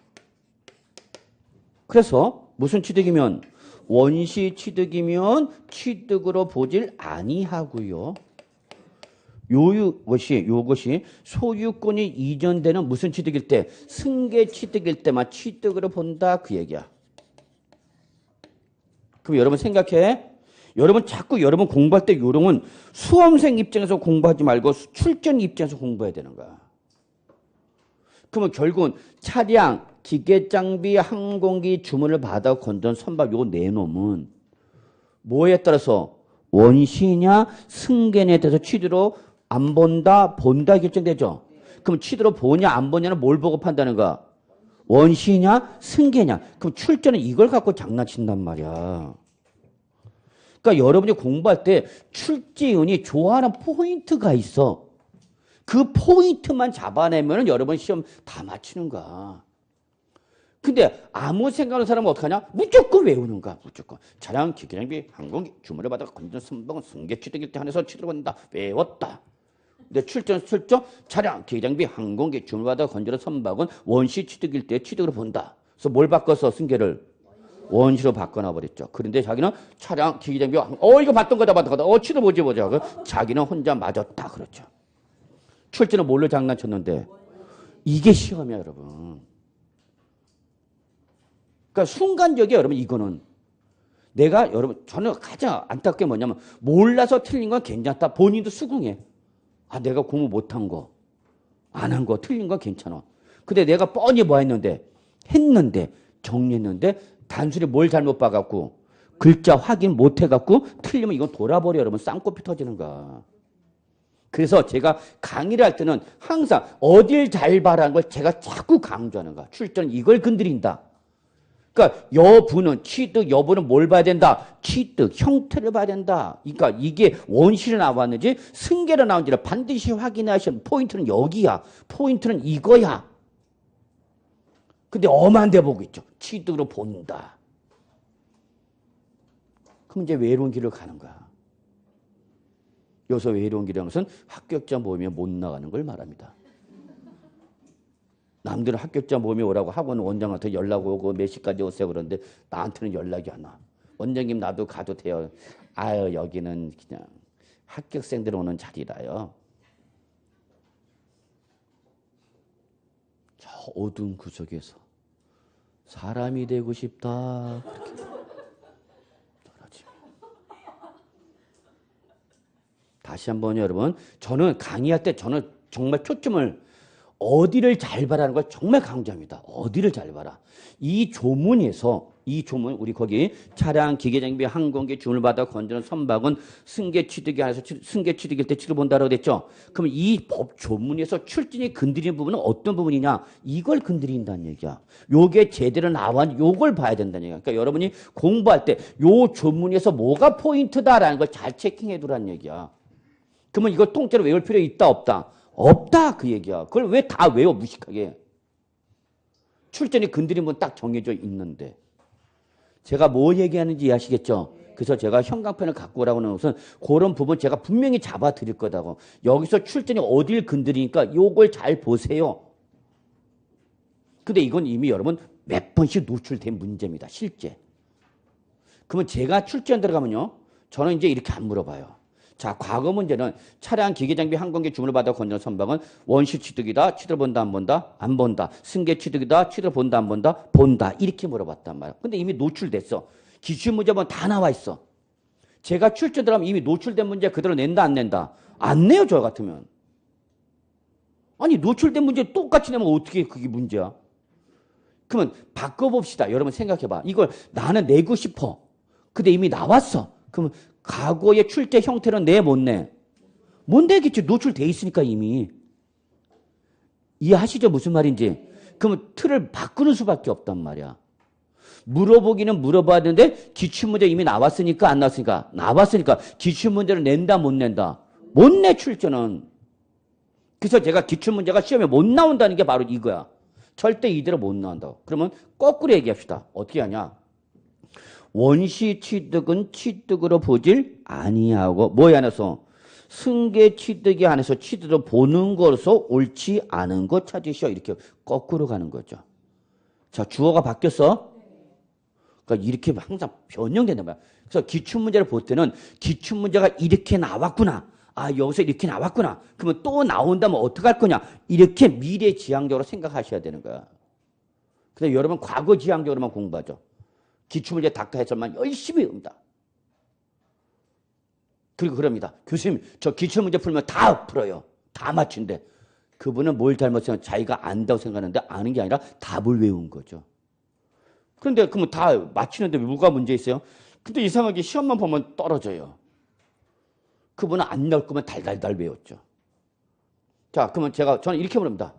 그래서 무슨 취득이면 원시 취득이면 취득으로 보질 아니하고요. 요것이 소유권이 이전되는 무슨 취득일 때? 승계 취득일 때만 취득으로 본다 그 얘기야. 그럼 여러분 생각해. 여러분 자꾸 여러분 공부할 때 요령은 수험생 입장에서 공부하지 말고 출전 입장에서 공부해야 되는 거야. 그러면 결국은 차량, 기계장비, 항공기 주문을 받아 건전 선박 요 네 놈은 뭐에 따라서 원시냐 승계냐에 따라서 취득으로 안 본다 본다 결정되죠. 그럼 취득으로 보냐 안 보냐는 뭘 보고 판다는가? 원시냐 승계냐. 그럼 출전은 이걸 갖고 장난친단 말이야. 그러니까 여러분이 공부할 때 출제위원이 좋아하는 포인트가 있어. 그 포인트만 잡아내면 여러분 시험 다 맞히는 거야. 근데 아무 생각하는 사람은 어떡하냐? 무조건 외우는 거야. 무조건. 차량, 기계장비, 항공기, 주문을 받아 건전 선박은 승계 취득일 때 한해서 취득을 받는다. 외웠다. 근데 출전, 차량, 기계장비, 항공기, 주문을 받아 건전 선박은 원시 취득일 때 취득을 본다. 그래서 뭘 바꿨어? 승계를. 원시로 바꿔놔버렸죠. 그런데 자기는 차량, 기계장비, 이거 봤던 거다. 취득 보자. 자기는 혼자 맞았다. 그렇죠. 출제는 뭘로 장난쳤는데? 이게 시험이야, 여러분. 그러니까 순간적이야, 여러분, 이거는. 내가, 여러분, 저는 가장 안타까운 게 뭐냐면, 몰라서 틀린 건 괜찮다. 본인도 수긍해. 내가 공부 못한 거, 안 한 거, 틀린 건 괜찮아. 근데 내가 뻔히 뭐 했는데, 정리했는데, 단순히 뭘 잘못 봐갖고, 글자 확인 못 해갖고 틀리면 이건 돌아버려. 여러분 쌍꺼풀 터지는 거야. 그래서 제가 강의를 할 때는 항상 어딜 잘 봐라는 걸 제가 자꾸 강조하는 거야. 출전은 이걸 건드린다. 그러니까 여부는 취득, 여부는 뭘 봐야 된다? 취득, 형태를 봐야 된다. 그러니까 이게 원시로 나왔는지 승계로 나온지를 반드시 확인하시는 포인트는 여기야. 포인트는 이거야. 근데 엄한 데 보고 있죠. 취득으로 본다. 그럼 이제 외로운 길을 가는 거야. 여기서 외로운 길이라는 것은 합격자 모임에 못 나가는 걸 말합니다. 남들은 합격자 모임에 오라고 학원 원장한테 연락 오고 몇 시까지 오세요 그러는데 나한테는 연락이 안 와. 원장님 나도 가도 돼요. 아유 여기는 그냥 합격생들 오는 자리라요. 저 어두운 구석에서 사람이 되고 싶다. 그렇게 떨어지. 다시 한번 여러분, 저는 강의할 때 저는 정말 초점을 어디를 잘 봐라는 걸 정말 강조합니다. 어디를 잘 봐라. 이 조문에서 이 조문 우리 거기 차량, 기계장비, 항공기, 주문을 받아 건조는 선박은 승계 취득에 한해서 승계 취득일 때 취득을 본다라고 했죠. 그럼 이 법 조문에서 출전이 건드리는 부분은 어떤 부분이냐? 이걸 건드린다는 얘기야. 요게 제대로 나왔는지 요걸 봐야 된다는 얘기야. 그러니까 여러분이 공부할 때 요 조문에서 뭐가 포인트다라는 걸 잘 체킹해 두라는 얘기야. 그러면 이걸 통째로 외울 필요 있다 없다? 없다 그 얘기야. 그걸 왜 다 외워 무식하게. 출전이 건드린 분 딱 정해져 있는데. 제가 뭐 얘기하는지 이해하시겠죠? 그래서 제가 형광펜을 갖고 오라고 하는 것은 그런 부분 제가 분명히 잡아 드릴 거다고. 여기서 출전이 어딜 건드리니까 요걸 잘 보세요. 근데 이건 이미 여러분 몇 번씩 노출된 문제입니다. 실제. 그러면 제가 출전 들어가면요. 저는 이제 이렇게 안 물어봐요. 자, 과거 문제는 차량, 기계장비, 항공기 주문을 받아 건조한 선박은 원시 취득이다. 취득을 본다, 안 본다? 안 본다. 승계 취득이다. 취득을 본다, 안 본다? 본다. 이렇게 물어봤단 말이야. 근데 이미 노출됐어. 기출문제 보면 다 나와 있어. 제가 출전 들어가면 이미 노출된 문제 그대로 낸다, 안 낸다? 안 내요, 저 같으면. 아니, 노출된 문제 똑같이 내면 어떻게 그게 문제야? 그러면 바꿔봅시다. 여러분 생각해봐. 이걸 나는 내고 싶어. 근데 이미 나왔어. 그러면 과거의 출제 형태는 내 못 내? 못 내겠지. 노출돼 있으니까 이미. 이해하시죠? 무슨 말인지. 그러면 틀을 바꾸는 수밖에 없단 말이야. 물어보기는 물어봐야 되는데 기출문제 이미 나왔으니까 안 나왔으니까? 나왔으니까 기출문제를 낸다 못 낸다? 못 내 출제는. 그래서 제가 기출문제가 시험에 못 나온다는 게 바로 이거야. 절대 이대로 못 나온다고. 그러면 거꾸로 얘기합시다. 어떻게 하냐? 원시 취득은 취득으로 보질 아니하고 뭐에 한해서 승계 취득에 한해서 취득으로 보는 것으로 옳지 않은 것 찾으시오. 이렇게 거꾸로 가는 거죠. 자, 주어가 바뀌었어. 그러니까 이렇게 항상 변형된단 말이야. 그래서 기출문제를 볼 때는 기출문제가 이렇게 나왔구나. 아, 여기서 이렇게 나왔구나. 그러면 또 나온다면 어떡할 거냐. 이렇게 미래지향적으로 생각하셔야 되는 거야. 근데 여러분 과거지향적으로만 공부하죠. 기출문제 닥터 해설만 열심히 외운다. 그리고 그럽니다. 교수님, 저 기출문제 풀면 다 풀어요. 다 맞춘대. 그분은 뭘 잘못했으면 자기가 안다고 생각하는데 아는 게 아니라 답을 외운 거죠. 그런데 그러면 다 맞추는데 뭐가 문제 있어요? 근데 이상하게 시험만 보면 떨어져요. 그분은 안 나올 거면 달달달 외웠죠. 자, 그러면 저는 이렇게 물어봅니다.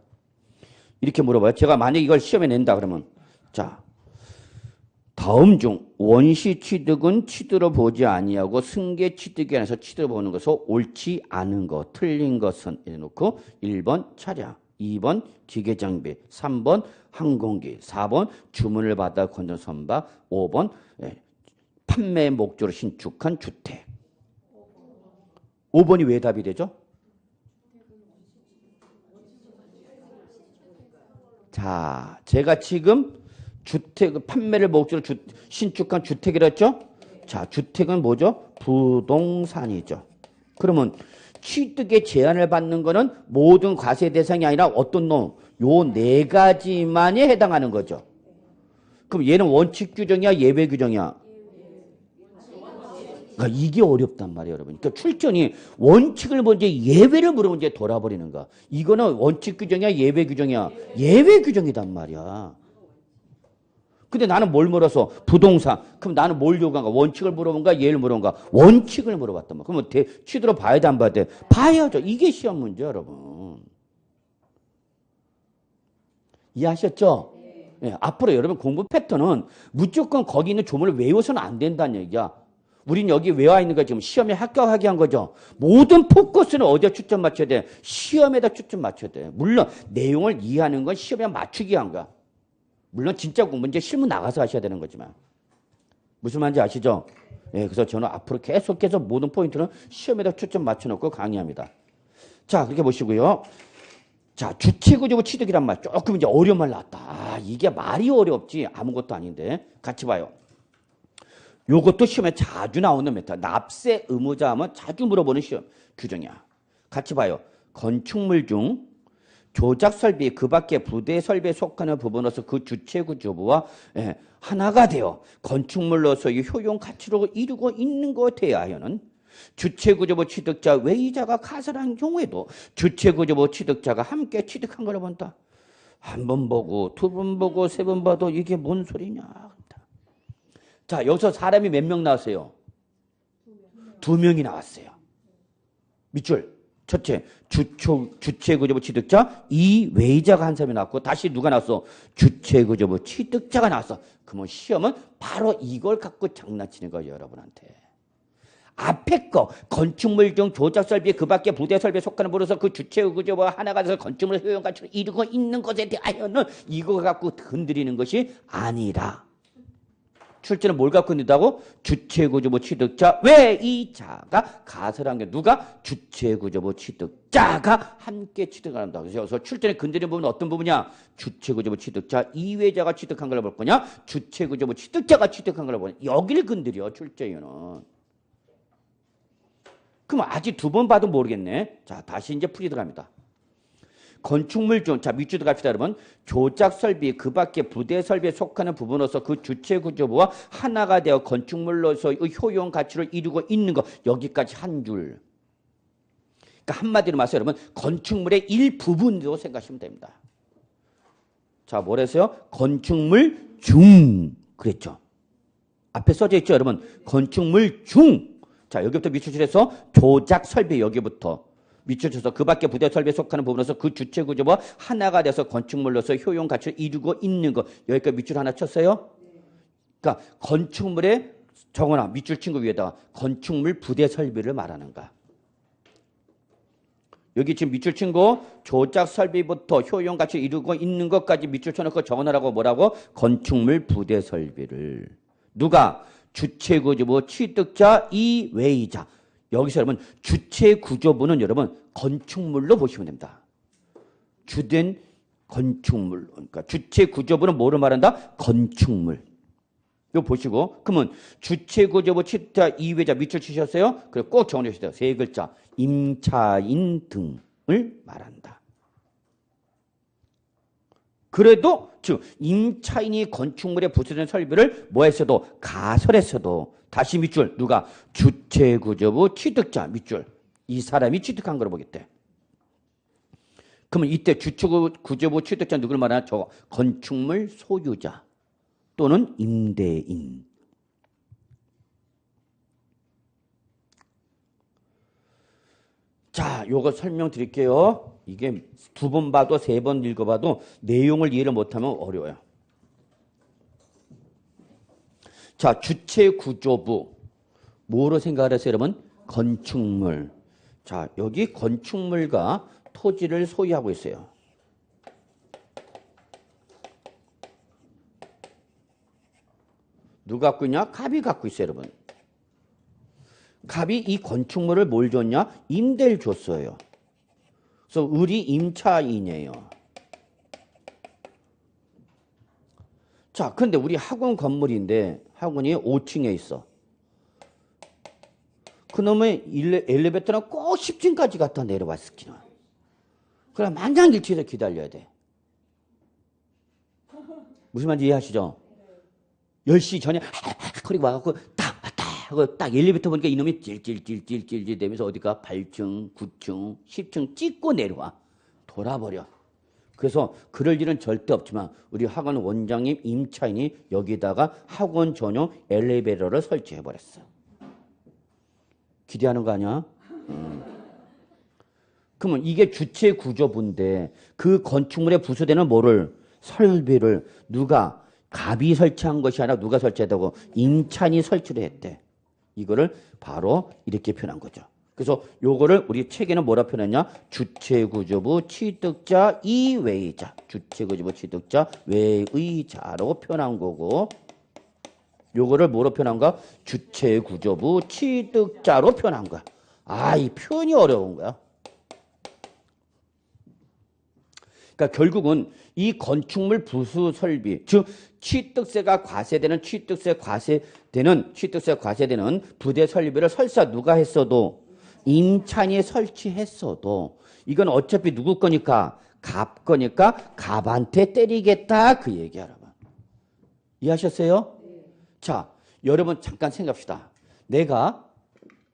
이렇게 물어봐요. 제가 만약에 이걸 시험에 낸다 그러면 자, 다음 중 원시 취득은 취득으로 보지 아니하고 승계 취득에 한해서 취득으로 보는 것은 옳지 않은 것, 틀린 것은 이래놓고 1번 차량, 2번 기계장비, 3번 항공기, 4번 주문을 받아 건전 선박, 5번 판매 목적으로 신축한 주택. 5번이 왜 답이 되죠? 자, 제가 지금 주택, 판매를 목적으로 신축한 주택이라 했죠? 자, 주택은 뭐죠? 부동산이죠. 그러면 취득의 제한을 받는 거는 모든 과세 대상이 아니라 어떤 놈? 요 네 가지만에 해당하는 거죠. 그럼 얘는 원칙 규정이야? 예외 규정이야? 그러니까 이게 어렵단 말이에요, 여러분. 그러니까 출전이 원칙을 먼저 예외를 물으면 이제 돌아버리는 거야. 이거는 원칙 규정이야? 예외 규정이야? 예외 규정이단 말이야. 근데 나는 뭘 물어서? 부동산. 그럼 나는 뭘 요구한가? 원칙을 물어본가? 예를 물어본가? 원칙을 물어봤단 말이야. 그러면 취두로 봐야 돼, 안 봐야 돼? 봐야죠. 이게 시험 문제, 여러분. 이해하셨죠? 네, 앞으로 여러분 공부 패턴은 무조건 거기 있는 조문을 외워서는 안 된다는 얘기야. 우린 여기 외워 있는 거 지금 시험에 합격하게 한 거죠. 모든 포커스는 어디에 초점 맞춰야 돼? 시험에다 초점 맞춰야 돼. 물론 내용을 이해하는 건 시험에 맞추기 위한 거야. 물론 진짜 문제 실무 나가서 하셔야 되는 거지만. 무슨 말인지 아시죠? 네, 그래서 저는 앞으로 계속해서 모든 포인트는 시험에다 초점 맞춰놓고 강의합니다. 자, 그렇게 보시고요. 자, 주체구조부 취득이란 말 조금 이제 어려운 말 나왔다. 아, 이게 말이 어렵지 아무것도 아닌데. 같이 봐요. 요것도 시험에 자주 나오는 메타. 납세 의무자 하면 자주 물어보는 시험 규정이야. 같이 봐요. 건축물 중 조작 설비 그 밖에 부대 설비에 속하는 부분으로서 그 주체구조부와 하나가 되어 건축물로서의 효용 가치로 이루고 있는 것에 대하여는 주체구조부 취득자 외의자가 가설한 경우에도 주체구조부 취득자가 함께 취득한 걸로 본다. 한 번 보고 두 번 보고 세 번 봐도 이게 뭔 소리냐. 자, 여기서 사람이 몇 명 나왔어요? 2명이 나왔어요. 밑줄. 첫째, 주체구조부 취득자, 외의자가 한 사람이 나왔고, 다시 누가 나왔어? 주체구조부 취득자가 나왔어. 그러면 시험은 바로 이걸 갖고 장난치는 거예요, 여러분한테. 앞에 거, 건축물 중 조작 설비 그 밖에 부대 설비에 속하는 부로서 그 주체구조부와 하나가 돼서 건축물 효용 가치를 이루고 있는 것에 대하여는 이거 갖고 건드리는 것이 아니라. 출제는 뭘 갖고 있다고? 주체구조부 취득자 외의자가 가설한 게 누가? 주체구조부 취득자가 함께 취득한다. 그래서 출제는 건드리는 부분은 어떤 부분이야? 주체구조부 취득자 이외자가 취득한 걸 볼 거냐? 주체구조부 취득자가 취득한 걸 보냐? 여기를 건드려 출제위원은. 그럼 아직 2번 봐도 모르겠네. 자, 다시 이제 풀이 들어갑니다. 건축물 중, 자, 밑줄 들어갑시다, 여러분. 조작 설비, 그 밖에 부대 설비에 속하는 부분으로서 그 주체구조부와 하나가 되어 건축물로서의 효용 가치를 이루고 있는 것. 여기까지 한 줄. 그러니까 한마디로 말해서 여러분, 건축물의 일부분으로 생각하시면 됩니다. 자, 뭐랬어요? 건축물 중. 그랬죠. 앞에 써져 있죠, 여러분. 건축물 중. 자, 여기부터 밑줄 칠해서 조작 설비, 여기부터. 밑줄 쳐서 그 밖에 부대 설비에 속하는 부분으로서 그 주체구조와 하나가 돼서 건축물로서 효용 가치를 이루고 있는 것. 여기까지 밑줄 하나 쳤어요? 그러니까 건축물에 적어놔. 밑줄 친 거 위에다가 건축물 부대 설비를 말하는가. 여기 지금 밑줄 친 거 조작 설비부터 효용 가치를 이루고 있는 것까지 밑줄 쳐놓고 적어놓으라고 뭐라고? 건축물 부대 설비를. 누가? 주체구조부 취득자 이외의자. 여기서 여러분 주체구조부는 여러분 건축물로 보시면 됩니다. 주된 건축물. 그러니까 주체구조부는 뭐를 말한다? 건축물. 이거 보시고 그러면 주체구조부 취득자 이외자 밑줄 치셨어요? 그리고 꼭 적어주세요. 3글자. 임차인 등을 말한다. 그래도 즉 임차인이 건축물에 부수된 설비를 뭐 했어도 가설했어도 다시 밑줄 누가? 주체구조부 취득자 밑줄. 이 사람이 취득한 걸 보겠대. 그러면 이때 주체구조부 취득자 누구를 말하나? 저 건축물 소유자 또는 임대인. 자, 요거 설명드릴게요. 이게 2번 봐도 3번 읽어봐도 내용을 이해를 못하면 어려워요. 자, 주체구조부. 뭐로 생각을 했어요, 여러분? 건축물. 자, 여기 건축물과 토지를 소유하고 있어요. 누가 갖고 있냐? 갑이 갖고 있어요, 여러분. 갑이 이 건축물을 뭘 줬냐? 임대를 줬어요. 그래서 우리 임차인이에요. 자, 근데 우리 학원 건물인데 학원이 5층에 있어. 그놈의 엘리베이터는 꼭 10층까지 갖다 내려왔을지는. 그럼 만장일치에서 기다려야 돼. 무슨 말인지 이해하시죠? 10시 전에 그리고 와갖고 딱 왔다 하고 딱 엘리베이터 보니까 이놈이 찔찔찔찔찔 되면서 어디가 8층, 9층, 10층 찍고 내려와. 돌아버려. 그래서 그럴 일은 절대 없지만 우리 학원 원장님 임차인이 여기다가 학원 전용 엘리베이터를 설치해버렸어. 기대하는 거 아니야? 그러면 이게 주체 구조부인데 그 건축물에 부수되는 뭐를? 설비를 누가? 갑이 설치한 것이 아니라 누가 설치했다고? 임차인이 설치를 했대. 이거를 바로 이렇게 표현한 거죠. 그래서 요거를 우리 책에는 뭐라 표현했냐? 주체구조부 취득자 이외의자. 주체구조부 취득자 외의자라고 표현한 거고 요거를 뭐로 표현한 거야? 주체구조부 취득자로 표현한 거야. 아, 이 표현이 어려운 거야. 그러니까 결국은 이 건축물 부수 설비, 즉 취득세가 과세되는 부대 설비를 설사 누가 했어도 임차인이 설치했어도 이건 어차피 누구 거니까? 갑 거니까 갑한테 때리겠다 그 얘기야, 여러분. 이해하셨어요? 자, 여러분 잠깐 생각합시다. 내가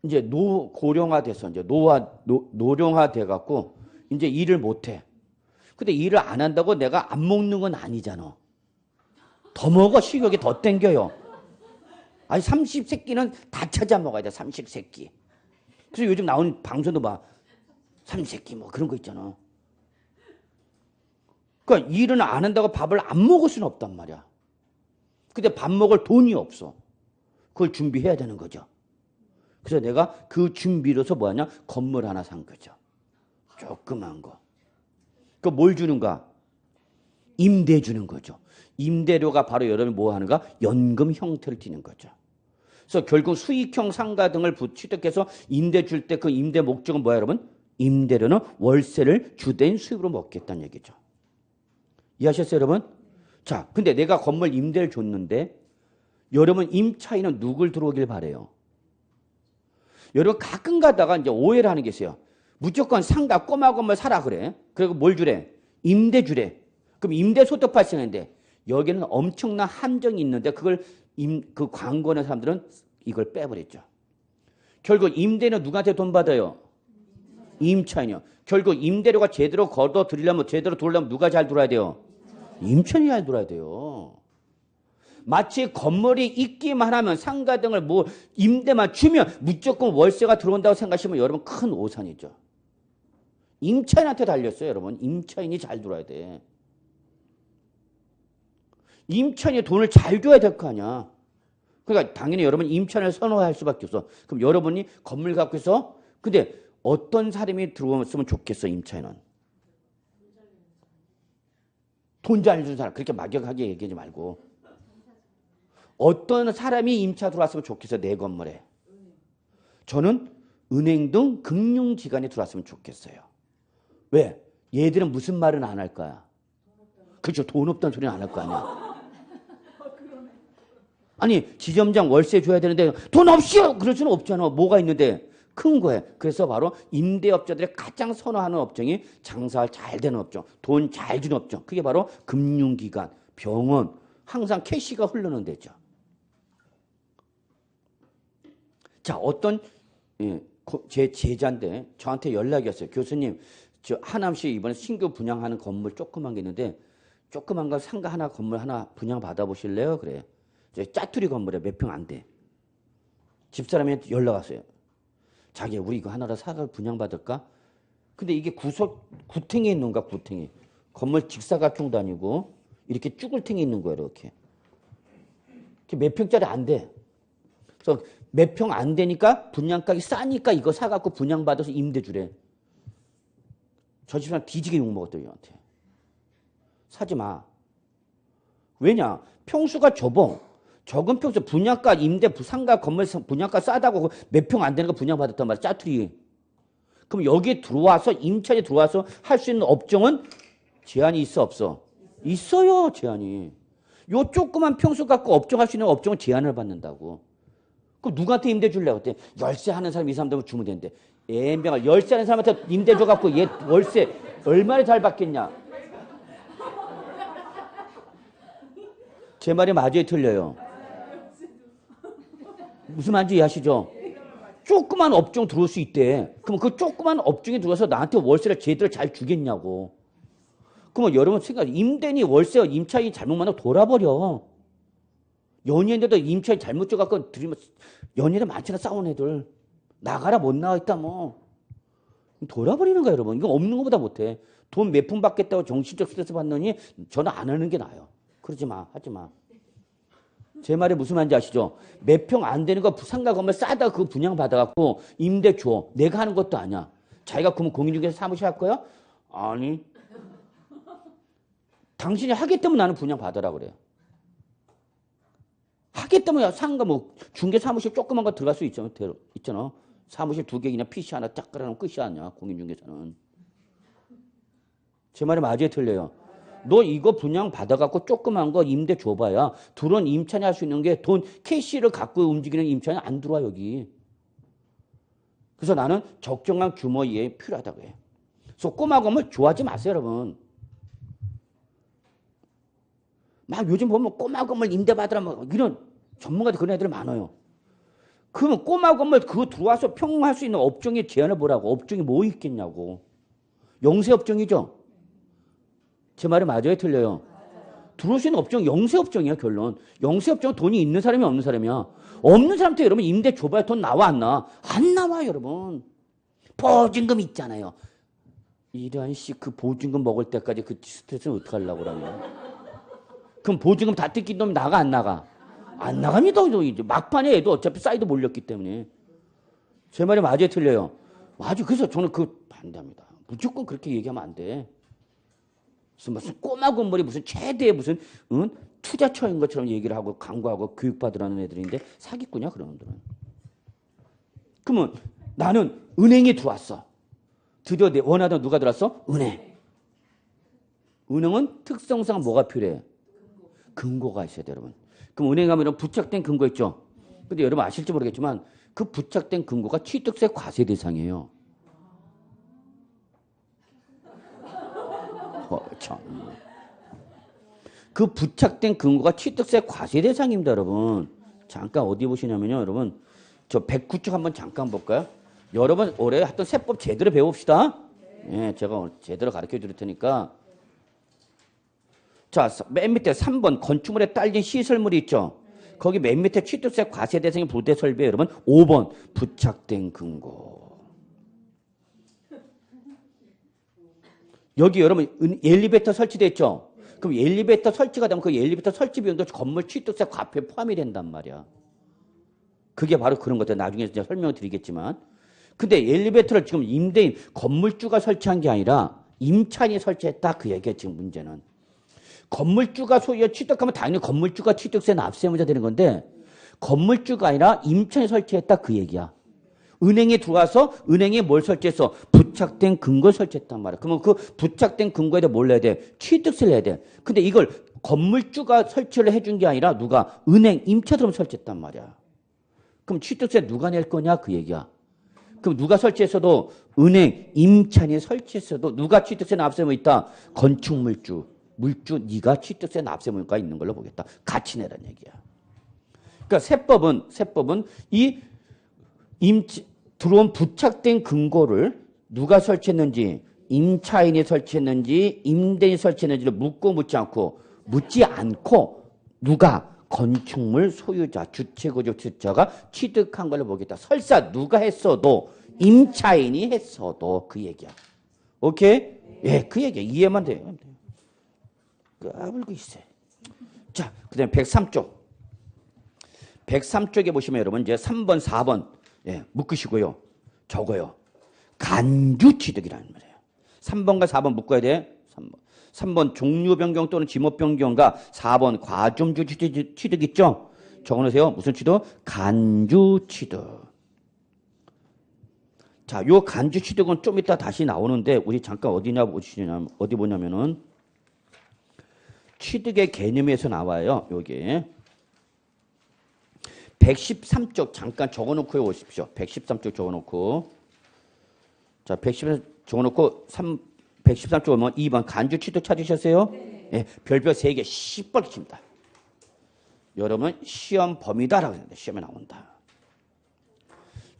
이제 고령화 돼서 이제 노령화 돼 갖고 이제 일을 못 해. 근데 일을 안 한다고 내가 안 먹는 건 아니잖아. 더 먹어. 식욕이 더 땡겨요. 아니 30세끼는 다 찾아 먹어야 돼. 30세끼. 그래서 요즘 나온 방송도 봐. 30세끼 뭐 그런 거 있잖아. 그러니까 일은 안 한다고 밥을 안 먹을 수는 없단 말이야. 근데 밥 먹을 돈이 없어. 그걸 준비해야 되는 거죠. 그래서 내가 그 준비로서 뭐하냐? 건물 하나 산 거죠. 조그만 거. 그 뭘 주는가? 임대 주는 거죠. 임대료가 바로 여러분이 뭐 하는가? 연금 형태를 띠는 거죠. 그래서 결국 수익형 상가 등을 취득해서 임대 줄 때 그 임대 목적은 뭐야, 여러분? 임대료는 월세를 주된 수입으로 먹겠다는 얘기죠. 이해하셨어요, 여러분? 자, 근데 내가 건물 임대를 줬는데 여러분 임차인은 누굴 들어오길 바래요? 여러분 가끔 가다가 이제 오해를 하는 게 있어요. 무조건 상가 꼬마 건물 사라 그래. 그리고 뭘 주래? 임대 주래. 그럼 임대 소득 발생인데 여기는 엄청난 함정이 있는데 그걸 그 광고하는 사람들은 이걸 빼버렸죠. 결국 임대는 누구한테 돈 받아요? 임차인이요. 결국 임대료가 제대로 걷어 들이려면 제대로 들어오려면 누가 잘 들어야 돼요? 임차인이 잘 들어야 돼요. 마치 건물이 있기만 하면 상가 등을 뭐 임대만 주면 무조건 월세가 들어온다고 생각하시면 여러분 큰 오산이죠. 임차인한테 달렸어요, 여러분. 임차인이 잘 들어야 돼. 임차인이 돈을 잘 줘야 될 거 아니야. 그러니까 당연히 여러분 임차인을 선호할 수밖에 없어. 그럼 여러분이 건물 갖고 있어? 근데 어떤 사람이 들어왔으면 좋겠어, 임차인은? 돈 잘 주는 사람. 그렇게 막역하게 얘기하지 말고. 어떤 사람이 임차 들어왔으면 좋겠어, 내 건물에? 저는 은행 등 금융기관에 들어왔으면 좋겠어요. 왜? 얘들은 무슨 말은 안 할 거야? 그렇죠. 돈 없다는 소리는 안 할 거 아니야. 아니 지점장 월세 줘야 되는데 돈 없이요! 그럴 수는 없잖아. 뭐가 있는데? 큰 거예요. 그래서 바로 임대업자들이 가장 선호하는 업종이 장사 잘 되는 업종, 돈 잘 주는 업종. 그게 바로 금융기관, 병원, 항상 캐시가 흐르는 데죠. 자, 어떤 제 제자인데 저한테 연락이 왔어요. 교수님, 저 하남시 이번에 신규 분양하는 건물 조그만 게 있는데 조그만 거 상가 하나 건물 하나 분양 받아보실래요? 그래. 짜투리 건물에 몇 평 안 돼. 집사람이 연락 왔어요. 자기야, 우리 이거 하나로 사서 분양 받을까? 근데 이게 구탱이에 있는가, 구탱이. 건물 직사각형도 아니고 이렇게 쭈글탱이 있는 거예요, 이렇게. 몇 평짜리 안 돼. 그래서 몇 평 안 되니까 분양가가 싸니까 이거 사갖고 분양받아서 임대 주래. 저 집사람 뒤지게 욕먹었대요, 저한테. 사지 마. 왜냐? 평수가 좁어. 적은 평수, 분양가, 임대, 상가, 건물 분양가 싸다고 몇 평 안 되는 거 분양받았단 말이야, 짜투리. 그럼 여기에 들어와서, 임차인이 들어와서 할 수 있는 업종은 제한이 있어, 없어? 있어요, 제한이. 요 조그만 평수 갖고 업종할 수 있는 업종은 제한을 받는다고. 그럼 누구한테 임대 줄래? 그때 열쇠 하는 사람, 이 사람들 주면 되는데. 엠병아, 열쇠 하는 사람한테 임대 줘갖고 얘 월세 얼마나 잘 받겠냐? 제 말이 맞아요, 틀려요? 무슨 말인지 이해하시죠? 조그만 업종 들어올 수 있대. 그럼 그 조그만 업종에 들어와서 나한테 월세를 제대로 잘 주겠냐고. 그러면 여러분 생각, 임대인이 월세와 임차인이 잘못 만나고 돌아버려. 연인인데도 임차인 잘못 줘갖고 들이면 연인들 많잖아, 싸운 애들. 나가라 못 나가겠다 뭐. 돌아버리는 거야 여러분. 이거 없는 것보다 못해. 돈 몇 푼 받겠다고 정신적 스트레스 받느니 저는 안 하는 게 나아요. 그러지 마. 하지 마. 제 말이 무슨 말인지 아시죠? 몇 평 안 되는 거 상가 건물 싸다 그거 분양받아갖고 임대 줘. 내가 하는 것도 아니야. 자기가 그러면 공인중개사 사무실 할 거야? 아니. 당신이 하겠다면 나는 분양받으라 그래요. 하겠다면 상가 뭐 중개 사무실 조그만 거 들어갈 수 있잖아. 사무실 2개 그냥 PC 하나 딱 깔아놓으면 끝이 아니야. 공인중개사는. 제 말이 맞아요? 틀려요? 너 이거 분양 받아갖고 조그만 거 임대 줘봐야 들어온 임차인이 할 수 있는 게 돈 캐시를 갖고 움직이는 임차인이 안 들어와 여기. 그래서 나는 적정한 규모의 필요하다고 해. 그래서 꼬마 건물 좋아하지 마세요 여러분. 막 요즘 보면 꼬마 건물 임대 받으라 뭐 이런 전문가들 그런 애들 많아요. 그러면 꼬마 건물 그거 들어와서 평할 수 있는 업종의 제한을 보라고. 업종이 뭐 있겠냐고. 영세업종이죠. 제 말이 맞아요? 틀려요? 들어올 수 있는 업종 영세업종이야 결론. 영세업종은 돈이 있는 사람이 없는 사람이야. 없는 사람한테 여러분 임대 줘봐야 돈 나와 안 나와? 안 나와 여러분. 보증금 있잖아요. 이런 그 보증금 먹을 때까지 그 스트레스는 어떻게 하려고 그러냐. 그럼 보증금 다 뜯긴 놈이 나가 안 나가? 안 나갑니다. 이제 막판에 애도 어차피 사이드 몰렸기 때문에. 제 말이 맞아요? 틀려요? 맞아. 그래서 저는 그 반대합니다. 무조건 그렇게 얘기하면 안 돼. 무슨 꼬마 건물이 무슨 최대의 무슨 투자처인 것처럼 얘기를 하고 광고하고 교육받으라는 애들인데 사기꾼이야 그런 애들은. 그러면 나는 은행에 들어왔어. 드디어 내 원하던 누가 들어왔어? 은행. 은행은 특성상 뭐가 필요해? 근거가 있어야 돼 여러분. 그럼 은행 가면 부착된 근거 있죠? 근데 여러분 아실지 모르겠지만 그 부착된 근거가 취득세 과세 대상이에요. 참. 그 부착된 근거가 취득세 과세 대상입니다, 여러분. 잠깐 어디 보시냐면요, 여러분. 저 109쪽 한번 잠깐 볼까요? 여러분 올해 하여튼 세법 제대로 배웁시다. 예, 제가 제대로 가르쳐 드릴 테니까. 자, 맨 밑에 3번 건축물에 딸린 시설물이 있죠. 거기 맨 밑에 취득세 과세 대상의 부대 설비에 여러분 5번 부착된 근거. 여기 여러분 엘리베이터 설치돼 있죠. 그럼 엘리베이터 설치가 되면 그 엘리베이터 설치 비용도 건물 취득세 과표에 포함이 된단 말이야. 그게 바로 그런 것들 나중에 이제 설명을 드리겠지만. 근데 엘리베이터를 지금 임대인 건물주가 설치한 게 아니라 임차인이 설치했다 그 얘기야 지금 문제는. 건물주가 소유해 취득하면 당연히 건물주가 취득세 납세의무자 되는 건데 건물주가 아니라 임차인이 설치했다 그 얘기야. 은행에 들어와서 은행에 뭘 설치했어? 부착된 근거 설치했단 말이야. 그러면 그 부착된 근거에 대해 뭘 내야 돼? 취득세를 내야 돼. 근데 이걸 건물주가 설치를 해준 게 아니라 누가? 은행, 임차들은 설치했단 말이야. 그럼 취득세 누가 낼 거냐? 그 얘기야. 그럼 누가 설치했어도 은행, 임차인이 설치했어도 누가 취득세 납세의무 있다? 건축물주. 물주 네가 취득세 납세의무가 있는 걸로 보겠다. 같이 내란 얘기야. 그러니까 세법은 이 들어온 부착된 근거를 누가 설치했는지 임차인이 설치했는지 임대인이 설치했는지를 묻지 않고 누가 건축물 소유자 주체구조 주체가 취득한 걸로 보겠다. 설사 누가 했어도 임차인이 했어도 그 얘기야. 오케이? 예, 그 얘기야. 이해만 돼요. 까불고 있어요. 자, 그 다음에 103쪽. 103쪽에 보시면 여러분 이제 3번, 4번 예, 묶으시고요. 적어요. 간주 취득이라는 말이에요. 3번과 4번 묶어야 돼. 3번 종류 변경 또는 지목 변경과 4번 과점주 취득 있죠? 적어놓으세요. 무슨 취득? 간주 취득. 자, 요 간주 취득은 좀 이따 다시 나오는데 우리 잠깐 어디 보냐면은 취득의 개념에서 나와요. 여기. 113쪽 잠깐 적어놓고 오십시오. 113쪽 적어놓고. 자, 113쪽 적어놓고 113쪽 오면 2번 간주 취득 찾으셨어요? 네. 예, 별표 3개 시뻘게 칩니다. 여러분 시험 범위다라고 했는데 시험에 나온다.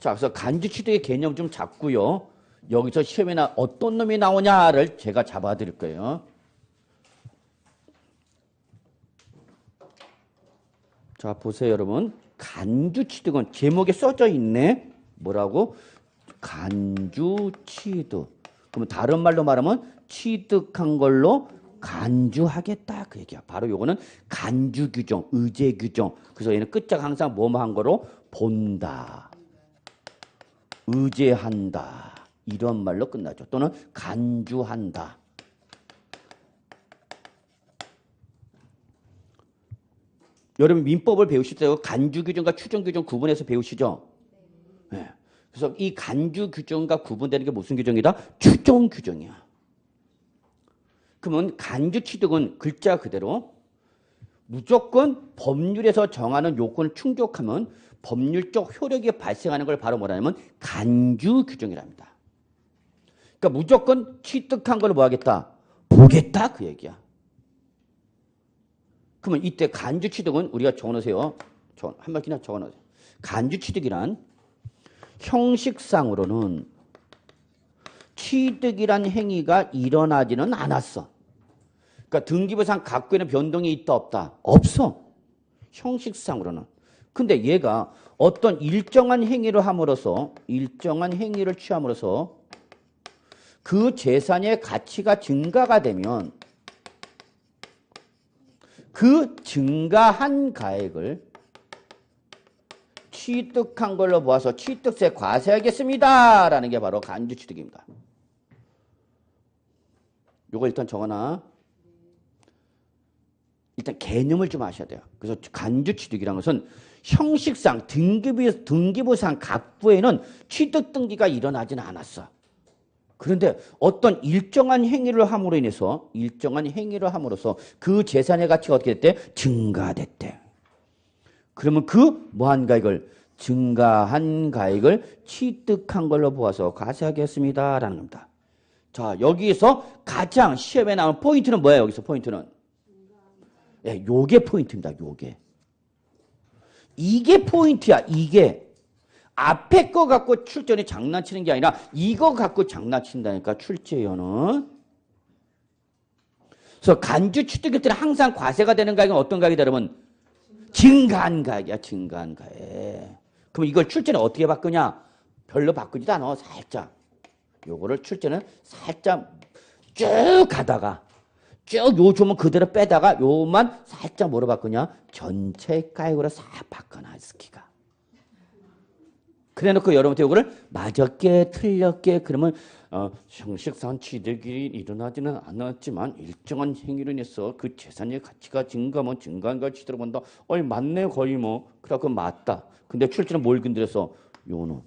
자, 그래서 간주 취득의 개념 좀 잡고요. 여기서 시험에 어떤 놈이 나오냐를 제가 잡아드릴 거예요. 자, 보세요, 여러분. 간주취득은 제목에 써져 있네. 뭐라고? 간주취득. 그러면 다른 말로 말하면 취득한 걸로 간주하겠다 그 얘기야. 바로 요거는 간주규정, 의제규정. 그래서 얘는 끝자가 항상 뭐뭐 한 거로 본다, 의제한다 이런 말로 끝나죠. 또는 간주한다. 여러분 민법을 배우실 때 간주규정과 추정규정 구분해서 배우시죠? 네. 그래서 이 간주규정과 구분되는 게 무슨 규정이다? 추정규정이야. 그러면 간주취득은 글자 그대로 무조건 법률에서 정하는 요건을 충족하면 법률적 효력이 발생하는 걸 바로 뭐라냐면 간주규정이랍니다. 그러니까 무조건 취득한 걸 뭐 하겠다? 보겠다 그 얘기야. 그러면 이때 간주취득은 우리가 적어놓으세요. 한 마디나 적어놓으세요. 간주취득이란 형식상으로는 취득이란 행위가 일어나지는 않았어. 그러니까 등기부상 갖고 있는 변동이 있다 없다? 없어. 형식상으로는. 근데 얘가 어떤 일정한 행위를 함으로써 일정한 행위를 취함으로써 그 재산의 가치가 증가가 되면 그 증가한 가액을 취득한 걸로 보아서 취득세 과세하겠습니다. 라는 게 바로 간주취득입니다. 요거 일단 적어놔. 일단 개념을 좀 아셔야 돼요. 그래서 간주취득이라는 것은 형식상 등기부상 갑부에는 취득 등기가 일어나지는 않았어. 그런데 어떤 일정한 행위를 함으로 인해서 그 재산의 가치가 어떻게 됐대? 증가됐대. 그러면 그 뭐한 가액을? 증가한 가액을 취득한 걸로 보아서 과세하겠습니다. 라는 겁니다. 자, 여기서 가장 시험에 나온 포인트는 뭐예요? 여기서 포인트는? 예, 요게 포인트입니다. 요게. 이게 포인트야. 이게. 앞에 거 갖고 출제원이 장난치는 게 아니라 이거 갖고 장난친다니까 출제원은. 그래서 간주 취득일 때는 항상 과세가 되는 가액은 어떤 가액이다 그러면 증가한 가액이야. 증가한 가액. 그럼 이걸 출제는 어떻게 바꾸냐? 별로 바꾸지도 않아. 살짝. 요거를 출제는 살짝 쭉 가다가 쭉 요 조문 그대로 빼다가 요만 살짝 뭐로 바꾸냐? 전체 가액으로 싹 바꿔놔. 스키가. 그래놓고 여러분한테 이거를 맞았게 틀렸게 그러면 형식상 취득이 일어나지는 않았지만 일정한 행위로 인해서 그 재산의 가치가 증가하면 증가한 걸 취득을 본다. 맞네 거의 뭐. 그래갖고 맞다. 근데 출제는 뭘 건드려서 요는.